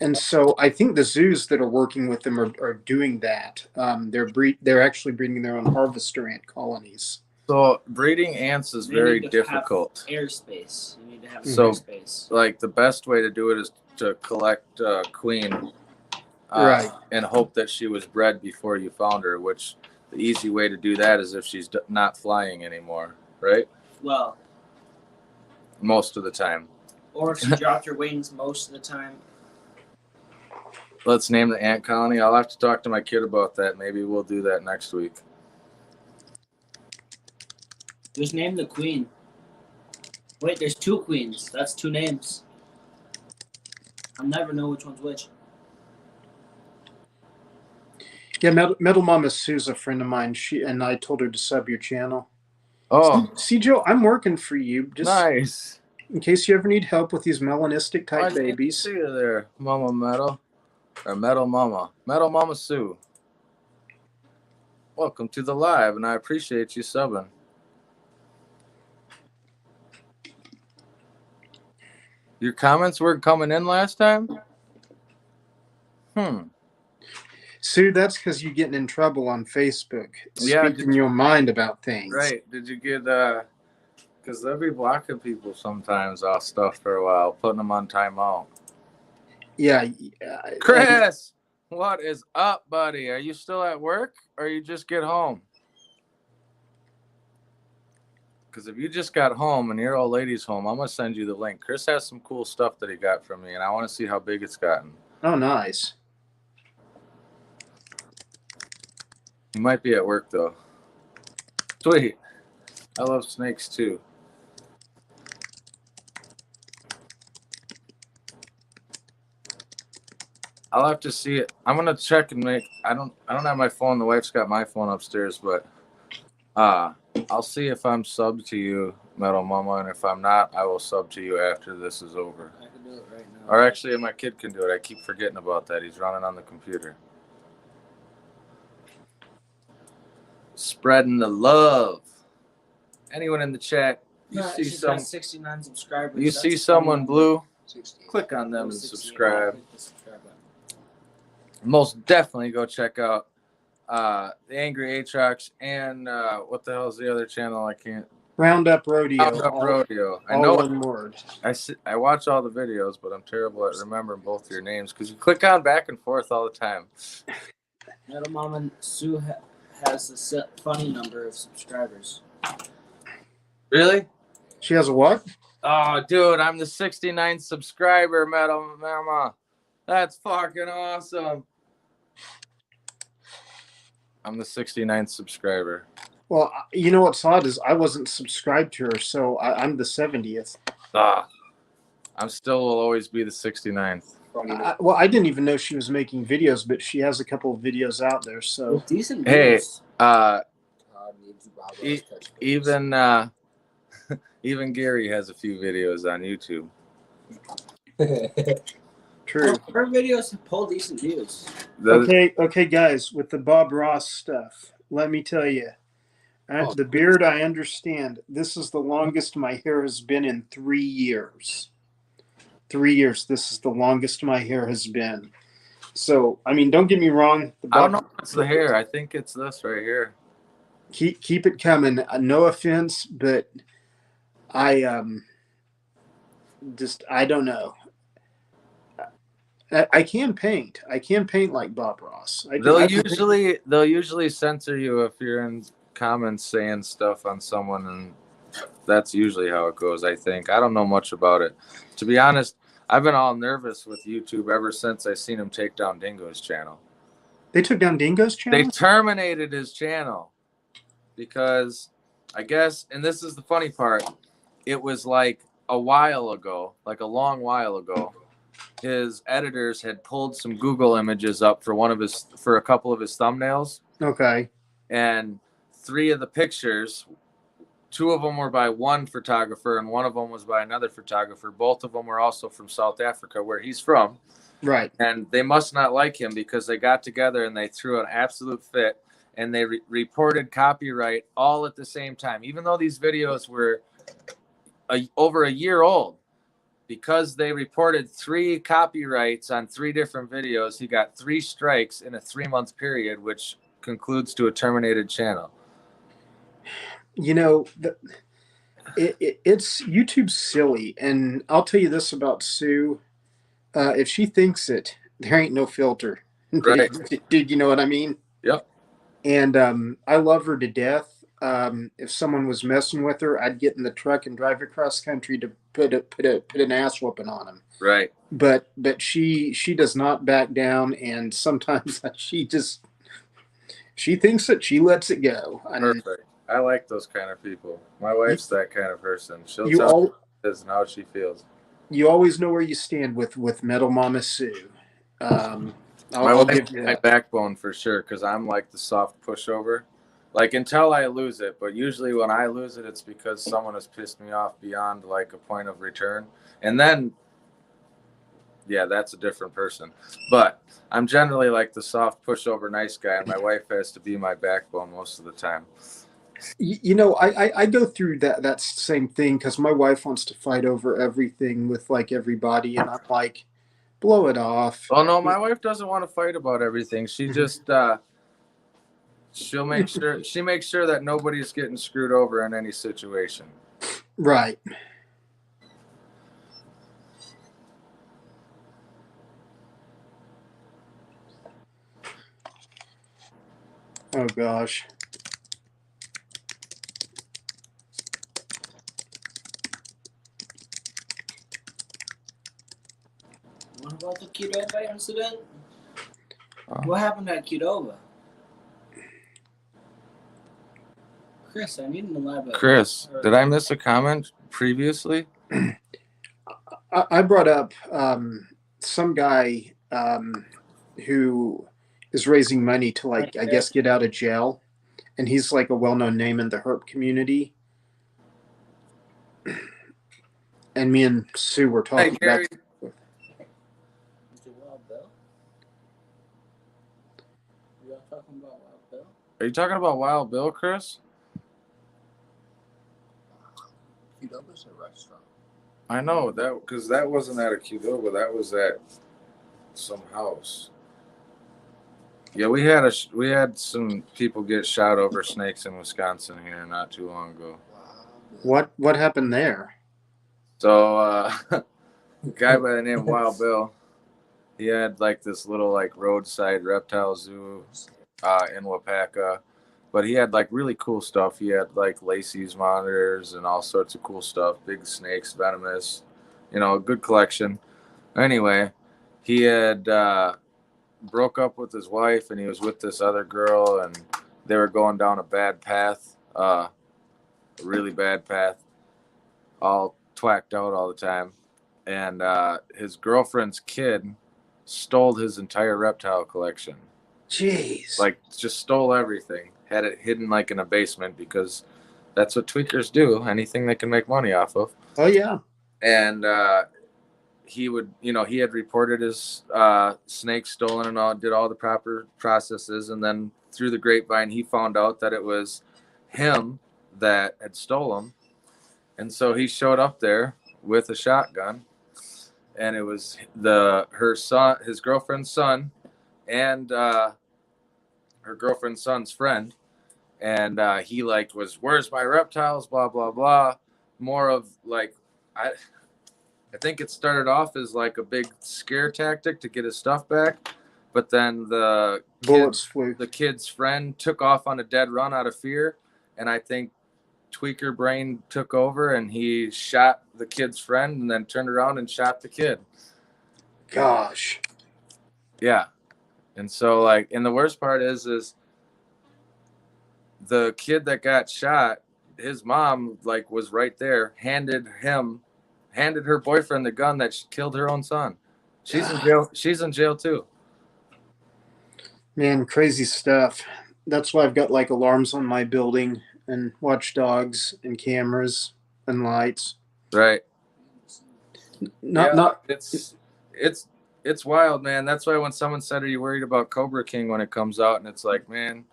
And so I think the zoos that are working with them are doing that. They're actually breeding their own harvester ant colonies. So breeding ants is very difficult. Airspace. You need to have airspace. Like the best way to do it is to collect a queen, right, and hope that she was bred before you found her. Which the easy way to do that is if she's not flying anymore, right? Well, most of the time. Or if she dropped her wings most of the time. Let's name the ant colony. I'll have to talk to my kid about that. Maybe we'll do that next week. Just name the queen. Wait, there's 2 queens. That's 2 names. I'll never know which one's which. Yeah, Metal Mama Sue's a friend of mine. I told her to sub your channel. Oh. See, Joe, I'm working for you. Just nice. In case you ever need help with these melanistic type babies. See you there, Mama Metal. Or Metal Mama. Metal Mama Sue. Welcome to the live, and I appreciate you subbing. Your comments weren't coming in last time? Sue, that's because you're getting in trouble on Facebook, Yeah, speaking your mind about things. Right. Did you get, because they'll be blocking people sometimes off stuff for a while, putting them on timeout. Yeah. Chris, what is up, buddy? Are you still at work or you just get home? Because if you just got home and your old lady's home, I'm going to send you the link. Chris has some cool stuff that he got from me, and I want to see how big it's gotten. Oh, nice. He might be at work, though. Sweet. I love snakes, too. I'll have to see it. I'm gonna check and make. I don't have my phone. The wife's got my phone upstairs, but I'll see if I'm subbed to you, Metal Mama, and if I'm not, I will sub to you after this is over. I can do it right now. Or actually, my kid can do it. I keep forgetting about that. He's running on the computer. Spreading the love. Anyone in the chat? You No, see she's some? got 69 subscribers. You That's see a someone funny blue? 68. Click on them number. and 68. subscribe. Click the subscribe button. Most definitely go check out the Angry Aatrox and what the hell is the other channel? I can't. Roundup Rodeo. Roundup Rodeo. I all know. one word. I watch all the videos, but I'm terrible at remembering both your names because you click on back and forth all the time. Metal Mama Sue has a funny number of subscribers. Really? She has a what? Oh, dude, I'm the 69th subscriber, Metal Mama. That's fucking awesome. I'm the 69th subscriber. Well, you know what's odd is I wasn't subscribed to her, so I'm the 70th. I'm still will always be the 69th. Well, I didn't even know she was making videos, but she has a couple of videos out there. So With decent Hey, views. Even Gary has a few videos on YouTube. true. Her videos pull decent views. Okay, guys, with the Bob Ross stuff, let me tell you, the beard, I understand. This is the longest my hair has been in 3 years. 3 years. This is the longest my hair has been. So, I mean, don't get me wrong. I don't know if it's the hair. I think it's this right here. Keep it coming. No offense, but I don't know. I can paint. I can paint like Bob Ross. They'll usually censor you if you're in comments saying stuff on someone, and that's usually how it goes. I think. I don't know much about it. To be honest, I've been all nervous with YouTube ever since I seen him take down Dingo's channel. They took down Dingo's channel? They terminated his channel because I guess, and this is the funny part, it was like a while ago, like a long while ago, his editors had pulled some Google images up for a couple of his thumbnails. Okay. And 3 of the pictures, 2 of them were by one photographer and 1 of them was by another photographer. Both of them were also from South Africa, where he's from. Right. And they must not like him because they got together and they threw an absolute fit, and they reported copyright all at the same time, even though these videos were over a year old. Because they reported 3 copyrights on 3 different videos, he got 3 strikes in a 3-month period, which concludes to a terminated channel. You know, it's YouTube's silly, and I'll tell you this about Sue: if she thinks it, there ain't no filter. Right. Dude, you know what I mean? Yep. And I love her to death. If someone was messing with her, I'd get in the truck and drive across country to put an ass whooping on him. Right. But she does not back down, and sometimes she thinks it, she lets it go. Perfect. I like those kind of people. My wife's that kind of person. She'll tell me how she feels. You always know where you stand with Metal Mama Sue. My wife, my backbone for sure, because I'm like the soft pushover. Like until I lose it, but usually when I lose it, it's because someone has pissed me off beyond like a point of return. And then, yeah, that's a different person. But I'm generally like the soft pushover nice guy, and my wife has to be my backbone most of the time. You know, I go through that same thing because my wife wants to fight over everything with like everybody, and I'm like, blow it off. Oh no, my wife doesn't want to fight about everything. She just she makes sure that nobody's getting screwed over in any situation. Right. Oh gosh. What about the Qdoba incident? What happened at Qdoba? Chris, I need an elaborate. Chris, did I miss a comment previously? I brought up some guy who is raising money to, like, I guess, get out of jail, and he's like a well-known name in the herp community. And me and Sue were talking Hey, Gary. back. Is it Wild Bill? Are y'all talking about Wild Bill? Are you talking about Wild Bill, Chris? Qdoba's a restaurant. I know that because that wasn't at a Qdoba. That was at some house. Yeah, we had some people get shot over snakes in Wisconsin here not too long ago. What happened there? So, a guy by the name of Wild Bill, he had like this little like roadside reptile zoo in Wapaka, but he had like really cool stuff. He had like Lacey's monitors and all sorts of cool stuff, big snakes, venomous, a good collection. Anyway, he had broke up with his wife and he was with this other girl and they were going down a bad path, a really bad path, all twacked out all the time. And his girlfriend's kid stole his entire reptile collection. Jeez. Like, just stole everything. Had it hidden like in a basement because that's what tweakers do. Anything they can make money off of. Oh yeah. And he would, he had reported his snake stolen and all, did all the proper processes. And then through the grapevine, he found out that it was him that had stolen. And so he showed up there with a shotgun, and it was his girlfriend's son, and her girlfriend's son's friend. And he was, where's my reptiles? Blah blah blah. More of like, I think it started off as like a big scare tactic to get his stuff back, but then the kid's friend took off on a dead run out of fear, and I think tweaker brain took over and he shot the kid's friend and then turned around and shot the kid. Gosh. Yeah. And so and the worst part is the kid that got shot, his mom was right there, handed her boyfriend the gun that killed her own son. She's in jail. She's in jail too. Man, crazy stuff. That's why I've got like alarms on my building and watchdogs and cameras and lights. Right. Not it's wild, man. That's why when someone said, are you worried about Cobra King when it comes out? And it's like, man,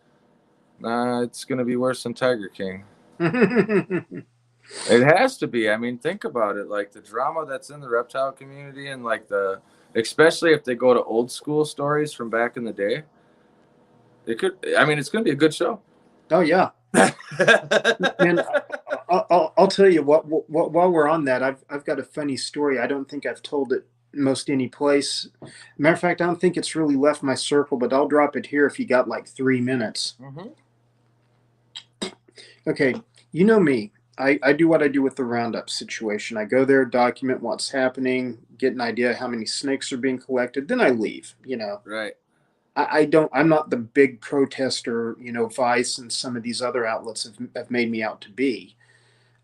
nah, it's going to be worse than Tiger King. It has to be. I mean, think about it. Like the drama that's in the reptile community and especially if they go to old school stories from back in the day, it's going to be a good show. Oh yeah. Man, I'll tell you what, while we're on that, I've got a funny story. I don't think I've told it most any place. Matter of fact, I don't think it's really left my circle, but I'll drop it here if you got like 3 minutes. Mm-hmm. Okay. You know me. I do what I do with the roundup situation. I go there, document what's happening, get an idea how many snakes are being collected, then I leave, Right. I'm not the big protester, Vice and some of these other outlets have made me out to be.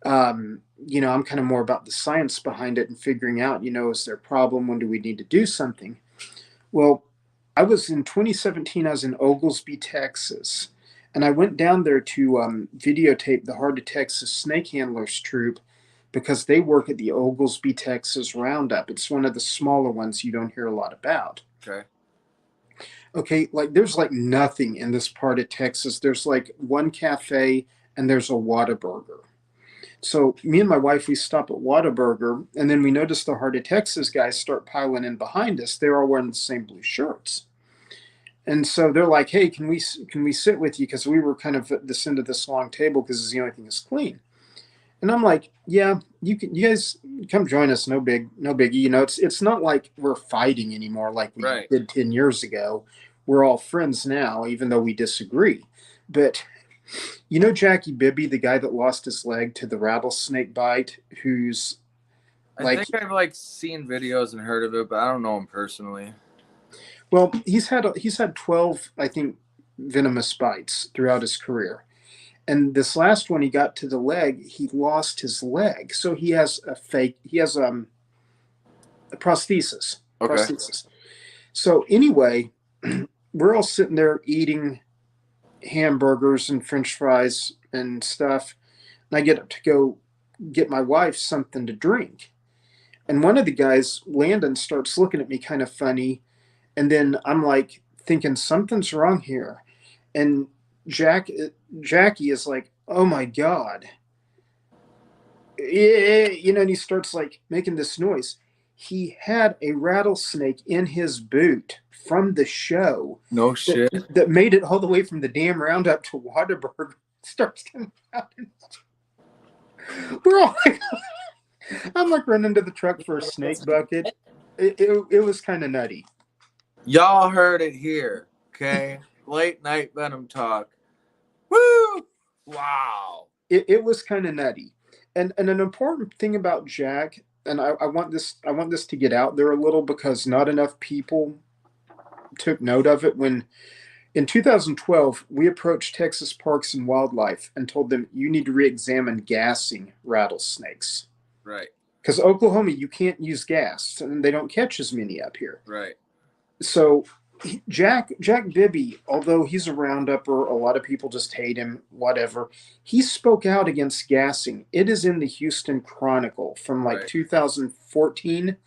I'm kind of more about the science behind it and figuring out, is there a problem? When do we need to do something? Well, I was in 2017, I was in Oglesby, Texas, and I went down there to videotape the Heart of Texas Snake Handlers Troop because they work at the Oglesby, Texas Roundup. It's one of the smaller ones you don't hear a lot about. Okay, there's nothing in this part of Texas. There's one cafe and there's a Whataburger. So me and my wife, we stop at Whataburger, and then we notice the Heart of Texas guys start piling in behind us. They're all wearing the same blue shirts. And so they're like, "Hey, can we sit with you?" Because we were kind of at this end of this long table because it's the only thing that's clean. And I'm like, "Yeah, you guys come join us. No biggie. You know, it's not like we're fighting anymore like we Right. did 10 years ago. We're all friends now, even though we disagree." But you know Jackie Bibby, the guy that lost his leg to the rattlesnake bite, who's I like, think I've like seen videos and heard of it, but I don't know him personally. well, he's had 12, I think, venomous bites throughout his career. And this last one he got to the leg, he lost his leg. So he has a prosthesis. Okay. Prosthesis. So anyway, we're all sitting there eating hamburgers and French fries and stuff. And I get up to go get my wife something to drink. And one of the guys, Landon, starts looking at me kind of funny. And then I'm like thinking something's wrong here. And Jackie is like, "Oh my God." You know, and he starts like making this noise. He had a rattlesnake in his boot from the show No shit. that made it all the way from the damn roundup to Waterberg. Starts coming out. We're all like, I'm like running to the truck for a snake bucket. It was kind of nutty. Y'all heard it here, okay? Late night venom talk. Woo! Wow. It was kind of nutty. And an important thing about Jack, and I want this to get out there a little because not enough people took note of it. When in 2012 we approached Texas Parks and Wildlife and told them you need to re-examine gassing rattlesnakes. Right. Because Oklahoma, you can't use gas, and they don't catch as many up here. Right. So Jack Bibby, although he's a roundupper, a lot of people just hate him, whatever. He spoke out against gassing. It is in the Houston Chronicle from like Right. 2014.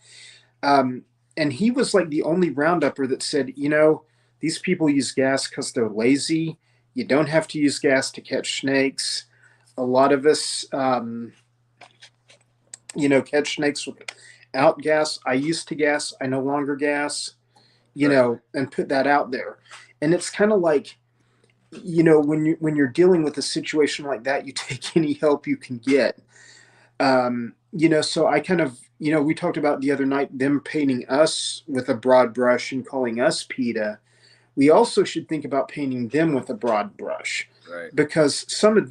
And he was like the only roundupper that said, you know, these people use gas because they're lazy. You don't have to use gas to catch snakes. A lot of us, catch snakes without gas. I used to gas. I no longer gas. And put that out there. And it's kind of like, when you're dealing with a situation like that, you take any help you can get. So I kind of, we talked about the other night, them painting us with a broad brush and calling us PETA. We also should think about painting them with a broad brush. Right. Because some of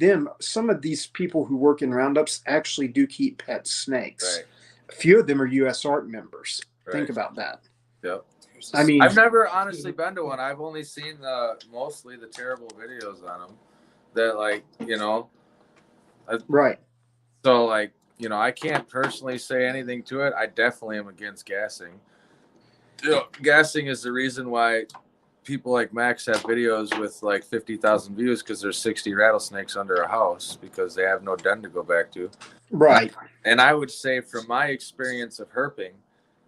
these people who work in roundups actually do keep pet snakes. Right. A few of them are U.S. Art members. Right. Think about that. Yep. I mean, I've never honestly been to one. I've only seen mostly the terrible videos on them. That right. So I can't personally say anything to it. I definitely am against gassing. Gassing is the reason why people like Max have videos with like 50,000 views because there's 60 rattlesnakes under a house because they have no den to go back to. Right. And I would say from my experience of herping,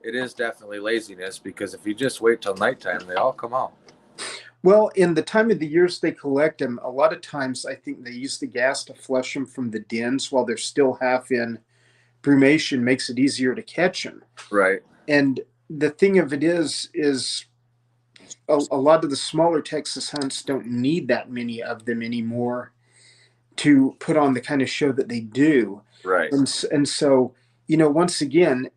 it is definitely laziness because if you just wait till nighttime, they all come out. Well, in the time of the years they collect them, a lot of times I think they use the gas to flush them from the dens while they're still half in brumation, makes it easier to catch them. Right. And the thing of it is a lot of the smaller Texas hunts don't need that many of them anymore to put on the kind of show that they do. Right. And so, once again,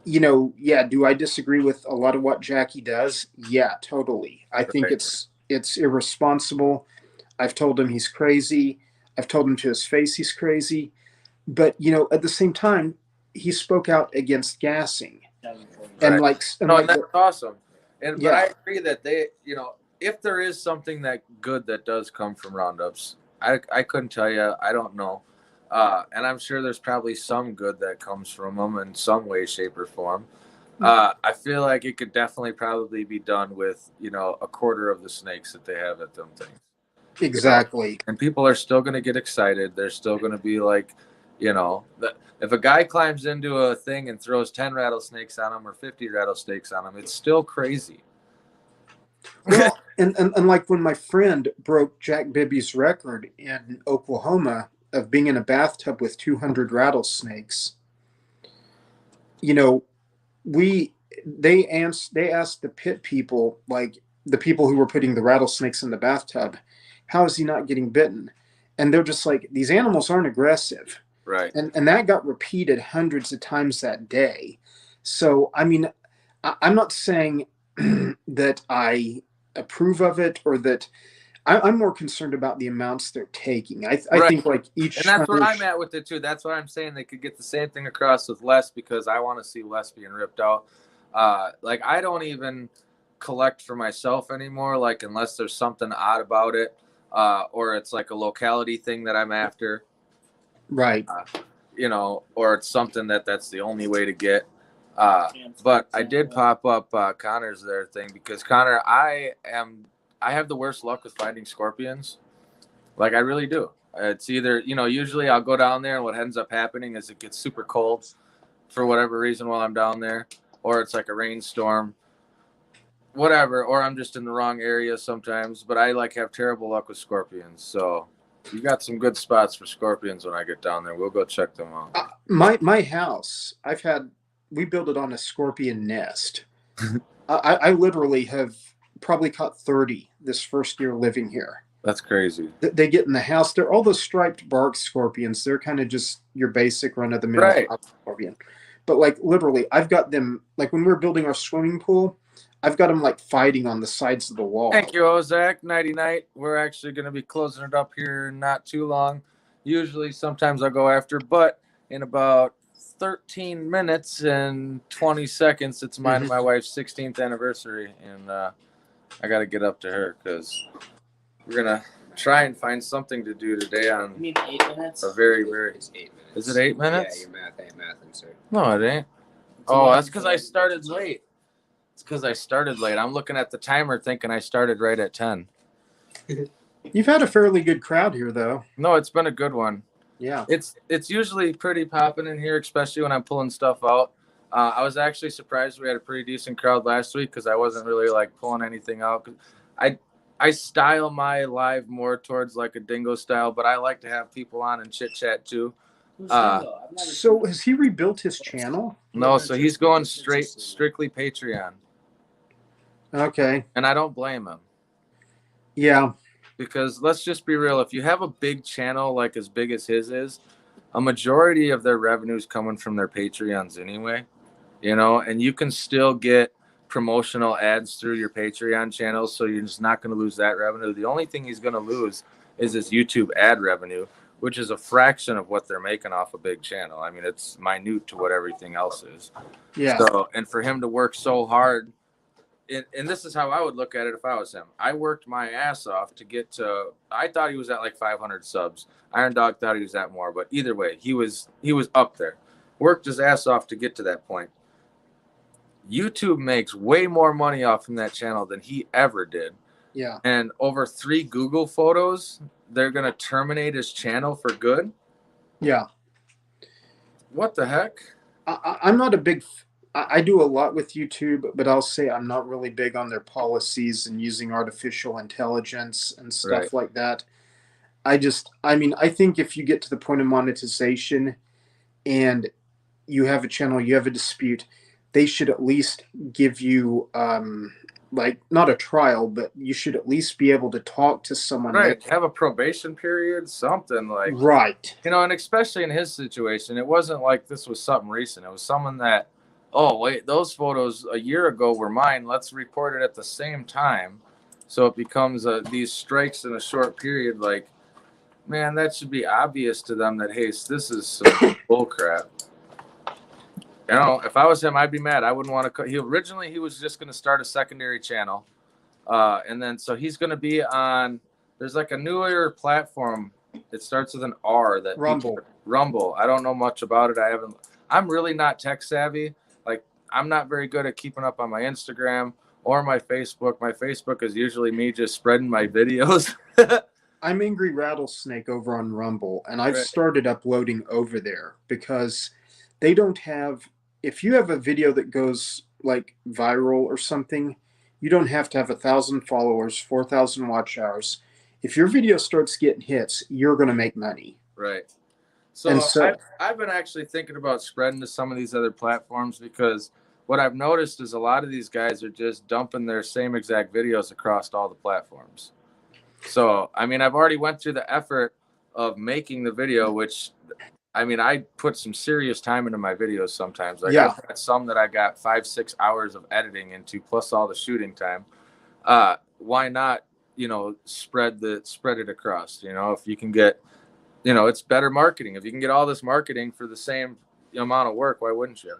do I disagree with a lot of what Jackie does? Yeah, totally. I think it's irresponsible. I've told him he's crazy. I've told him to his face he's crazy. But, at the same time, he spoke out against gassing. And that's awesome. But I agree that they, if there is something that good that does come from roundups, I couldn't tell you. I don't know. And I'm sure there's probably some good that comes from them in some way, shape, or form. I feel like it could definitely probably be done with, a quarter of the snakes that they have at them things. Exactly. And people are still going to get excited. They're still going to be like, if a guy climbs into a thing and throws 10 rattlesnakes on him or 50 rattlesnakes on him, it's still crazy. Well, And like when my friend broke Jack Bibby's record in Oklahoma of being in a bathtub with 200 rattlesnakes, you know, they asked the pit people, like the people who were putting the rattlesnakes in the bathtub, how is he not getting bitten? And they're just like, these animals aren't aggressive. Right. And that got repeated hundreds of times that day. So I mean, I'm not saying that I approve of it or that I'm more concerned about the amounts they're taking. I Right. think like each And that's where hunter I'm at with it too. That's why I'm saying they could get the same thing across with less, because I want to see less being ripped out. Like I don't even collect for myself anymore, like unless there's something odd about it, or it's like a locality thing that I'm after, right. you know, or it's something that's the only way to get. But I did pop up Connor's there thing, because Connor, I have the worst luck with finding scorpions. Like I really do. It's either, you know, usually I'll go down there and what ends up happening is it gets super cold for whatever reason while I'm down there, or it's like a rainstorm, whatever, or I'm just in the wrong area sometimes. But I like have terrible luck with scorpions. So you got some good spots for scorpions when I get down there. We'll go check them out. My house, we built it on a scorpion nest. I literally have probably caught 30 this first year living here. That's crazy. They get in the house. They're all those striped bark scorpions. They're kind of just your basic run of the mill Right. scorpion. But like literally, I've got them, like when we're building our swimming pool, I've got them like fighting on the sides of the wall. Thank you, Ozak. Nighty night. We're actually going to be closing it up here not too long. Usually, sometimes I'll go after, but in about 13 minutes and 20 seconds, it's mine and my wife's 16th anniversary, and I got to get up to her because we're going to try and find something to do today on You mean 8 minutes? a very, very... It's 8 minutes. Is it 8 minutes? Yeah, your math ain't mathing, sir. No, it ain't. Oh, that's because I started late. It's because I started late. I'm looking at the timer thinking I started right at 10. You've had a fairly good crowd here, though. No, it's been a good one. Yeah. It's usually pretty popping in here, especially when I'm pulling stuff out. I was actually surprised we had a pretty decent crowd last week because I wasn't really like pulling anything out. I style my live more towards like a dingo style, but I like to have people on and chit chat too. So has he rebuilt his channel? No, so he's going strictly Patreon. Okay. And I don't blame him. Yeah. Because let's just be real. If you have a big channel like as big as his is, a majority of their revenue is coming from their Patreons anyway, you know, and you can still get promotional ads through your Patreon channels. So you're just not going to lose that revenue. The only thing he's going to lose is his YouTube ad revenue, which is a fraction of what they're making off a big channel. I mean, it's minute to what everything else is. Yeah. So, and for him to work so hard, and this is how I would look at it if I was him. I worked my ass off to get to, I thought he was at like 500 subs. Iron Dog thought he was at more, but either way, he was up there. Worked his ass off to get to that point. YouTube makes way more money off from that channel than he ever did. Yeah. And over 3 Google photos, they're going to terminate his channel for good? Yeah. What the heck? I'm not a big... I do a lot with YouTube, but I'll say I'm not really big on their policies and using artificial intelligence and stuff like that. I think if you get to the point of monetization and you have a channel, you have a dispute, they should at least give you, like, not a trial, but you should at least be able to talk to someone. Right. Have a probation period, something like. Right. You know, and especially in his situation, it wasn't like this was something recent. It was someone that, oh, wait, those photos a year ago were mine. Let's report it at the same time. So it becomes these strikes in a short period. Like, man, that should be obvious to them that, hey, this is some bull crap. You know, if I was him, I'd be mad. I wouldn't want to. He was just going to start a secondary channel. And then so he's going to be on, there's like a newer platform. It starts with an R. That Rumble. I don't know much about it. I'm really not tech savvy. Like, I'm not very good at keeping up on my Instagram or my Facebook. My Facebook is usually me just spreading my videos. I'm Angry Rattlesnake over on Rumble, and I've started uploading over there because they don't have, if you have a video that goes like viral or something, You don't have to have 1,000 followers, 4,000 watch hours. If your video starts getting hits, you're going to make money. Right. And So so, I've been actually thinking about spreading to some of these other platforms, because what I've noticed is a lot of these guys are just dumping their same exact videos across all the platforms. So, I mean, I've already went through the effort of making the video, which, I mean, I put some serious time into my videos sometimes. Like, yeah. I've got some that I got 5-6 hours of editing into, plus all the shooting time. Why not, spread it across? If you can get, it's better marketing. If you can get all this marketing for the same amount of work, why wouldn't you?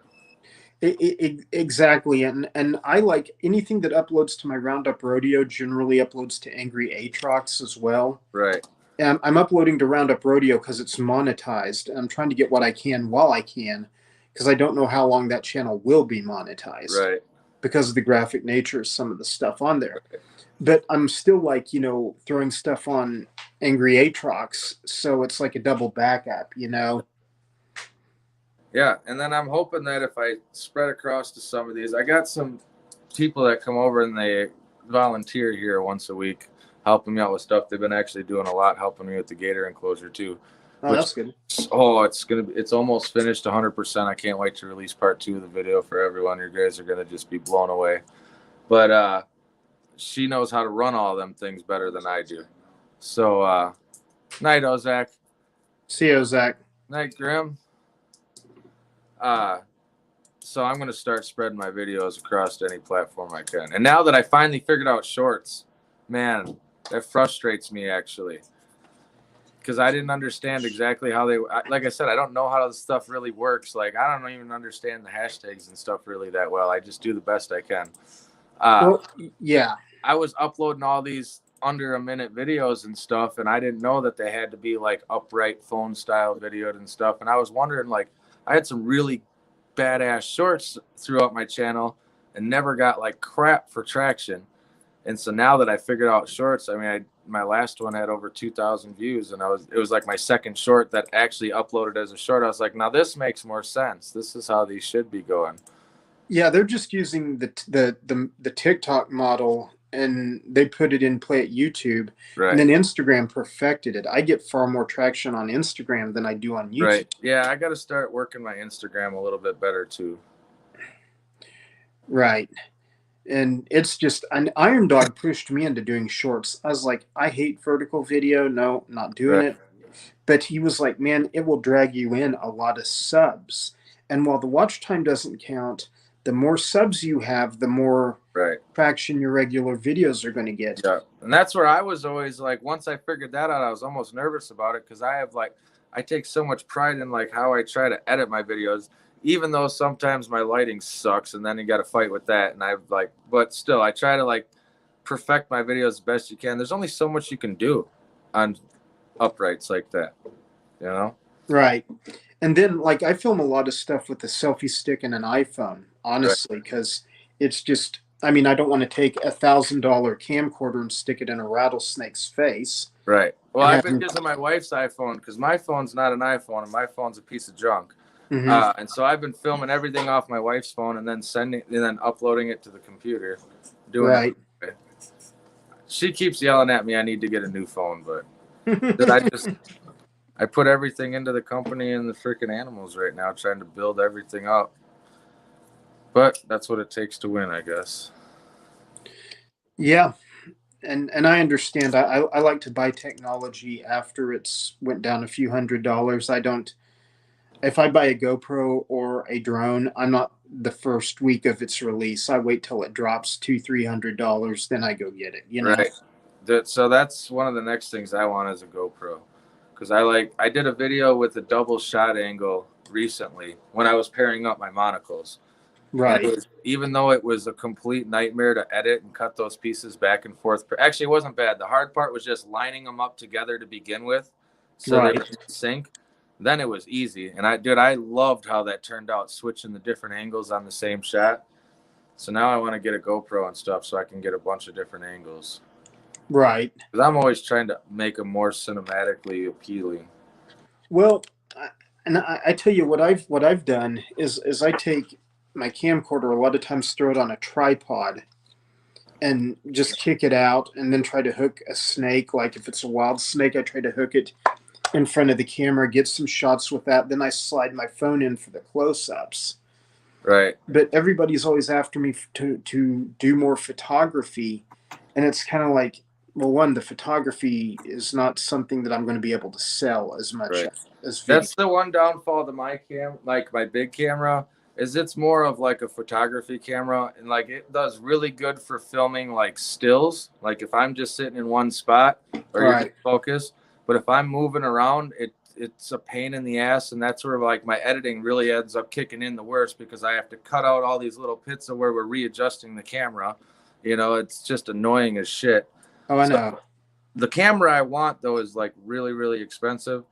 Exactly. And I like anything that uploads to my Roundup Rodeo generally uploads to Angry Aatrox as well. Right. And I'm uploading to Roundup Rodeo because it's monetized. And I'm trying to get what I can while I can, because I don't know how long that channel will be monetized. Right. Because of the graphic nature of some of the stuff on there. Right. But I'm still like, throwing stuff on Angry Aatrox. So it's like a double backup, Yeah, and then I'm hoping that if I spread across to some of these, I got some people that come over and they volunteer here once a week, helping me out with stuff. They've been actually doing a lot, helping me with the gator enclosure too. Oh, that's good. Oh, it's almost finished 100%. I can't wait to release part 2 of the video for everyone. You guys are gonna just be blown away. But she knows how to run all them things better than I do. So night, Ozak. See you, Zach. Night, Grim. So I'm going to start spreading my videos across any platform I can. And now that I finally figured out shorts, man, that frustrates me actually. Because I didn't understand exactly how like I said, I don't know how this stuff really works. Like, I don't even understand the hashtags and stuff really that well. I just do the best I can. Well, yeah. I was uploading all these under a minute videos and stuff, and I didn't know that they had to be like upright phone style videoed and stuff. And I was wondering, like, I had some really badass shorts throughout my channel and never got like crap for traction. And so now that I figured out shorts, I mean, my last one had over 2,000 views, and it was like my second short that actually uploaded as a short. I was like, now this makes more sense. This is how these should be going. Yeah, they're just using the TikTok model, and they put it in play at YouTube, Right. And then Instagram perfected it. I get far more traction on Instagram than I do on YouTube. Right. Yeah, I got to start working my Instagram a little bit better too. Right. And it's just an Iron Dog pushed me into doing shorts. I was like, I hate vertical video. No, not doing it. But he was like, man, it will drag you in a lot of subs. And while the watch time doesn't count, the more subs you have, the more traction your regular videos are going to get. Yeah. And that's where I was always like, once I figured that out, I was almost nervous about it, because I take so much pride in like how I try to edit my videos, even though sometimes my lighting sucks, and then you got to fight with that. And but still, I try to like perfect my videos as best you can. There's only so much you can do on uprights like that, Right. And then, like, I film a lot of stuff with a selfie stick and an iPhone, honestly, because it's just, I mean, I don't want to take $1,000 camcorder and stick it in a rattlesnake's face. Right. Well, I've been using my wife's iPhone, because my phone's not an iPhone, and my phone's a piece of junk. Mm-hmm. And so I've been filming everything off my wife's phone and then uploading it to the computer. Doing it. She keeps yelling at me I need to get a new phone, but I put everything into the company and the freaking animals right now, trying to build everything up. But that's what it takes to win, I guess. Yeah. And I understand. I like to buy technology after it's went down a few $100s. I don't. If I buy a GoPro or a drone, I'm not the first week of its release. I wait till it drops $200-300, then I go get it. Right. So that's one of the next things I want is a GoPro, because I did a video with a double shot angle recently when I was pairing up my monocles. Right. Even though it was a complete nightmare to edit and cut those pieces back and forth. Actually, it wasn't bad. The hard part was just lining them up together to begin with, so they would sync. Then it was easy. And I loved how that turned out, switching the different angles on the same shot. So now I want to get a GoPro and stuff so I can get a bunch of different angles. Right. Because I'm always trying to make them more cinematically appealing. Well, I tell you what I've done is I take my camcorder, a lot of times throw it on a tripod, and just kick it out, and then try to hook a snake. Like if it's a wild snake, I try to hook it in front of the camera, get some shots with that. Then I slide my phone in for the close-ups. Right. But everybody's always after me to do more photography, and it's kind of like, well, one, the photography is not something that I'm going to be able to sell as much Right. as video. That's the one downfall to my like my big camera, is it's more of like a photography camera, and like it does really good for filming like stills. Like if I'm just sitting in one spot or you're Right. just focused, but if I'm moving around, it's a pain in the ass, and that's where like my editing really ends up kicking in the worst, because I have to cut out all these little pits of where we're readjusting the camera. You know, it's just annoying as shit. Oh, I So know. the camera I want though is like really, really expensive.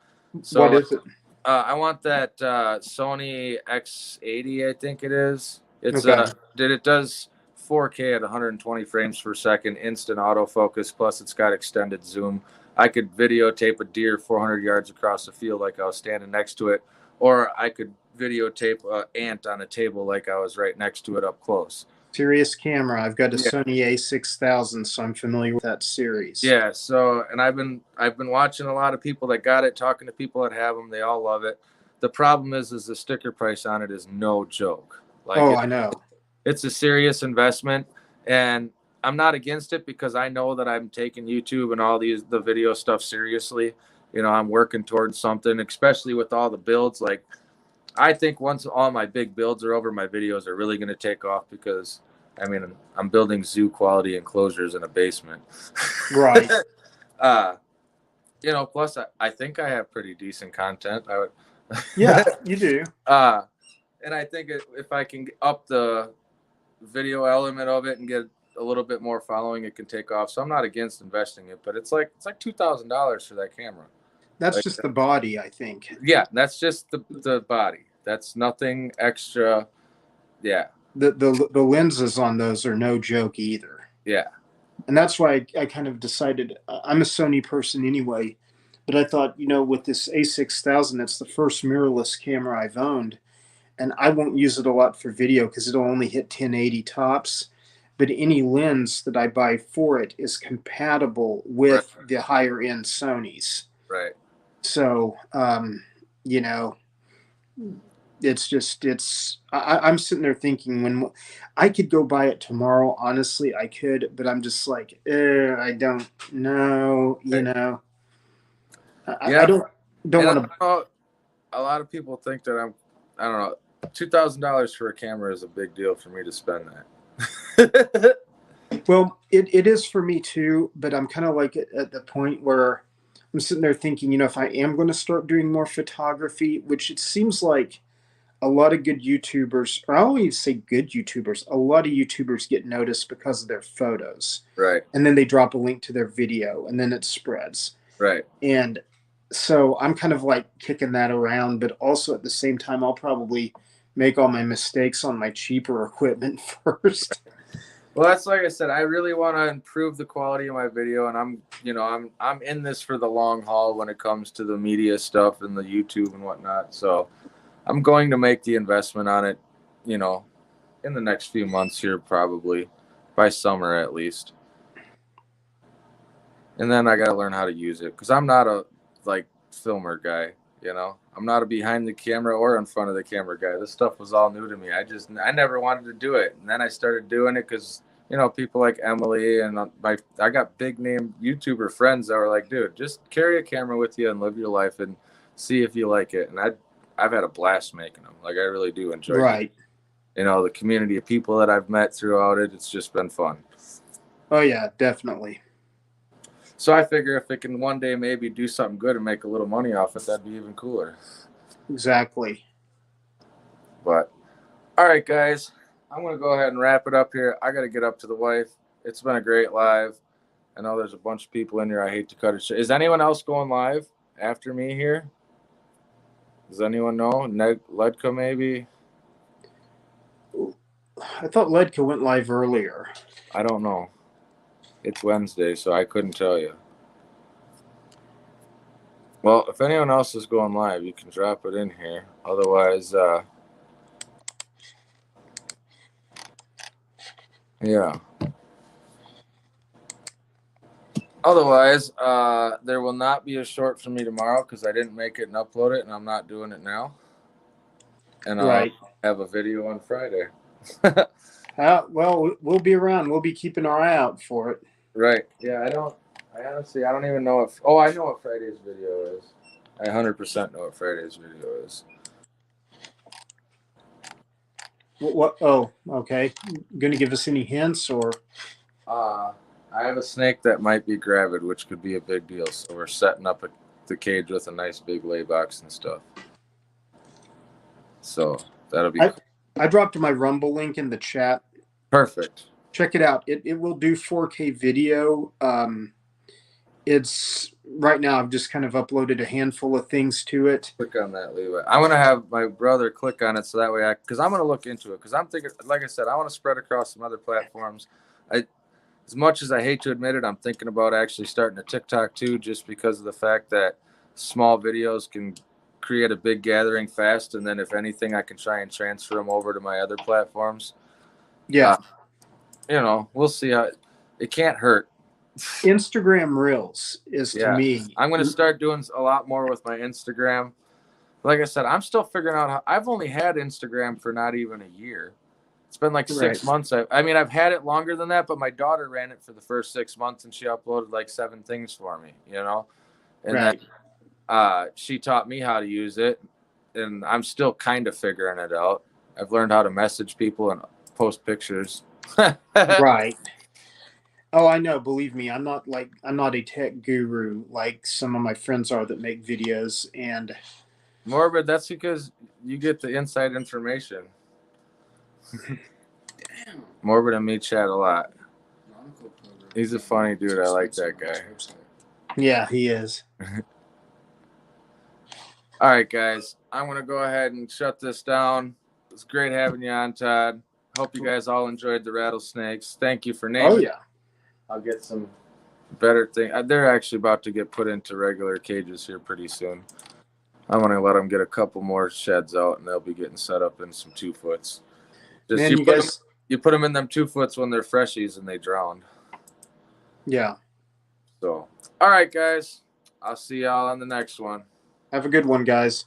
So What is it? I want that Sony X80, I think it is. It's Okay. it does 4K at 120 frames per second, instant autofocus, plus it's got extended zoom. I could videotape a deer 400 yards across the field like I was standing next to it, or I could videotape an ant on a table like I was right next to it up close. Serious camera. I've got a Yeah. Sony A6000, so I'm familiar with that series. Yeah, so and I've been watching a lot of people that got it, talking to people that have them. They all love it. The problem is the sticker price on it is no joke. Like, I know. it's a serious investment, and I'm not against it because I know that I'm taking YouTube and all the video stuff seriously. You know, I'm working towards something, especially with all the builds. Like, I think once all my big builds are over, my videos are really going to take off, because I mean, I'm building zoo quality enclosures in a basement. Right. You know, plus I think I have pretty decent content. I would, Yeah, you do. and I think if I can up the video element of it and get a little bit more following, it can take off. So I'm not against investing it, but it's like $2,000 for that camera. That's Like, just the body, I think. yeah, that's just the body. That's nothing extra. Yeah. The lenses on those are no joke either. Yeah. And that's why I kind of decided, I'm a Sony person anyway, but I thought, with this A6000, it's the first mirrorless camera I've owned, and I won't use it a lot for video because it'll only hit 1080 tops. But any lens that I buy for it is compatible with the higher end Sonys. Right. So, I'm sitting there thinking, when I could go buy it tomorrow, honestly, I could, but I'm just like, I don't know, Yeah. I don't want to. A lot of people think that I don't know, $2,000 for a camera is a big deal for me to spend that. Well, it is for me too, but I'm kind of like at the point where I'm sitting there thinking, if I am going to start doing more photography, which it seems like a lot of good YouTubers, or I don't even say good YouTubers, a lot of YouTubers get noticed because of their photos. Right. And then they drop a link to their video, and then it spreads. Right. And so I'm kind of like kicking that around, but also at the same time, I'll probably make all my mistakes on my cheaper equipment first. Well, that's like I said, I really want to improve the quality of my video, and I'm in this for the long haul when it comes to the media stuff and the YouTube and whatnot. So I'm going to make the investment on it, in the next few months here, probably by summer at least. And then I got to learn how to use it, because I'm not a filmer guy. I'm not a behind the camera or in front of the camera guy. This stuff was all new to me. I never wanted to do it, and then I started doing it because people like Emily and I got big name YouTuber friends that were like, dude, just carry a camera with you and live your life and see if you like it. And I've had a blast making them. Like, I really do enjoy it. Right. The community of people that I've met throughout it, it's just been fun. Oh yeah, definitely. So I figure if it can one day maybe do something good and make a little money off it, that'd be even cooler. Exactly. But, all right, guys, I'm going to go ahead and wrap it up here. I got to get up to the wife. It's been a great live. I know there's a bunch of people in here. I hate to cut it short. Is anyone else going live after me here? Does anyone know? Ledka maybe? I thought Ledka went live earlier. I don't know. It's Wednesday, so I couldn't tell you. Well, if anyone else is going live, you can drop it in here. Otherwise, yeah. Otherwise, there will not be a short for me tomorrow because I didn't make it and upload it, and I'm not doing it now. And I'll Right. have a video on Friday. Well, we'll be around. We'll be keeping our eye out for it. Right. Yeah, I honestly, I don't even know if. Oh, I know what Friday's video is. I 100% know what Friday's video is. What? Oh, okay. Going to give us any hints or? I have a snake that might be gravid, which could be a big deal. So we're setting up the cage with a nice big lay box and stuff. So that'll be cool. I dropped my Rumble link in the chat. Perfect. Check it out. It will do 4K video. It's right now. I've just kind of uploaded a handful of things to it. Click on that, Leeway. I'm gonna have my brother click on it so that way because I'm gonna look into it because I'm thinking, like I said, I want to spread across some other platforms. As much as I hate to admit it, I'm thinking about actually starting a TikTok too, just because of the fact that small videos can create a big gathering fast, and then if anything, I can try and transfer them over to my other platforms. Yeah. We'll see how it can't hurt. Instagram Reels is to me. I'm going to start doing a lot more with my Instagram. Like I said, I'm still figuring out how. I've only had Instagram for not even a year. It's been like 6 months. I've had it longer than that, but my daughter ran it for the first 6 months, and she uploaded like 7 things for me, And then she taught me how to use it, and I'm still kind of figuring it out. I've learned how to message people and post pictures. Right. Oh, I know. Believe me, I'm not a tech guru like some of my friends are that make videos. And Morbid, that's because you get the inside information. Damn. Morbid and me chat a lot. He's a funny dude. I like that guy. yeah, he is. All right, guys. I'm going to go ahead and shut this down. It's great having you on, Todd. Hope you guys all enjoyed the rattlesnakes. Thank you for naming. Oh, yeah. I'll get some better things. They're actually about to get put into regular cages here pretty soon. I'm going to let them get a couple more sheds out, and they'll be getting set up in some 2-foots. Man, You put them in them 2-foots when they're freshies and they drown. Yeah. So, all right, guys. I'll see y'all on the next one. Have a good one, guys.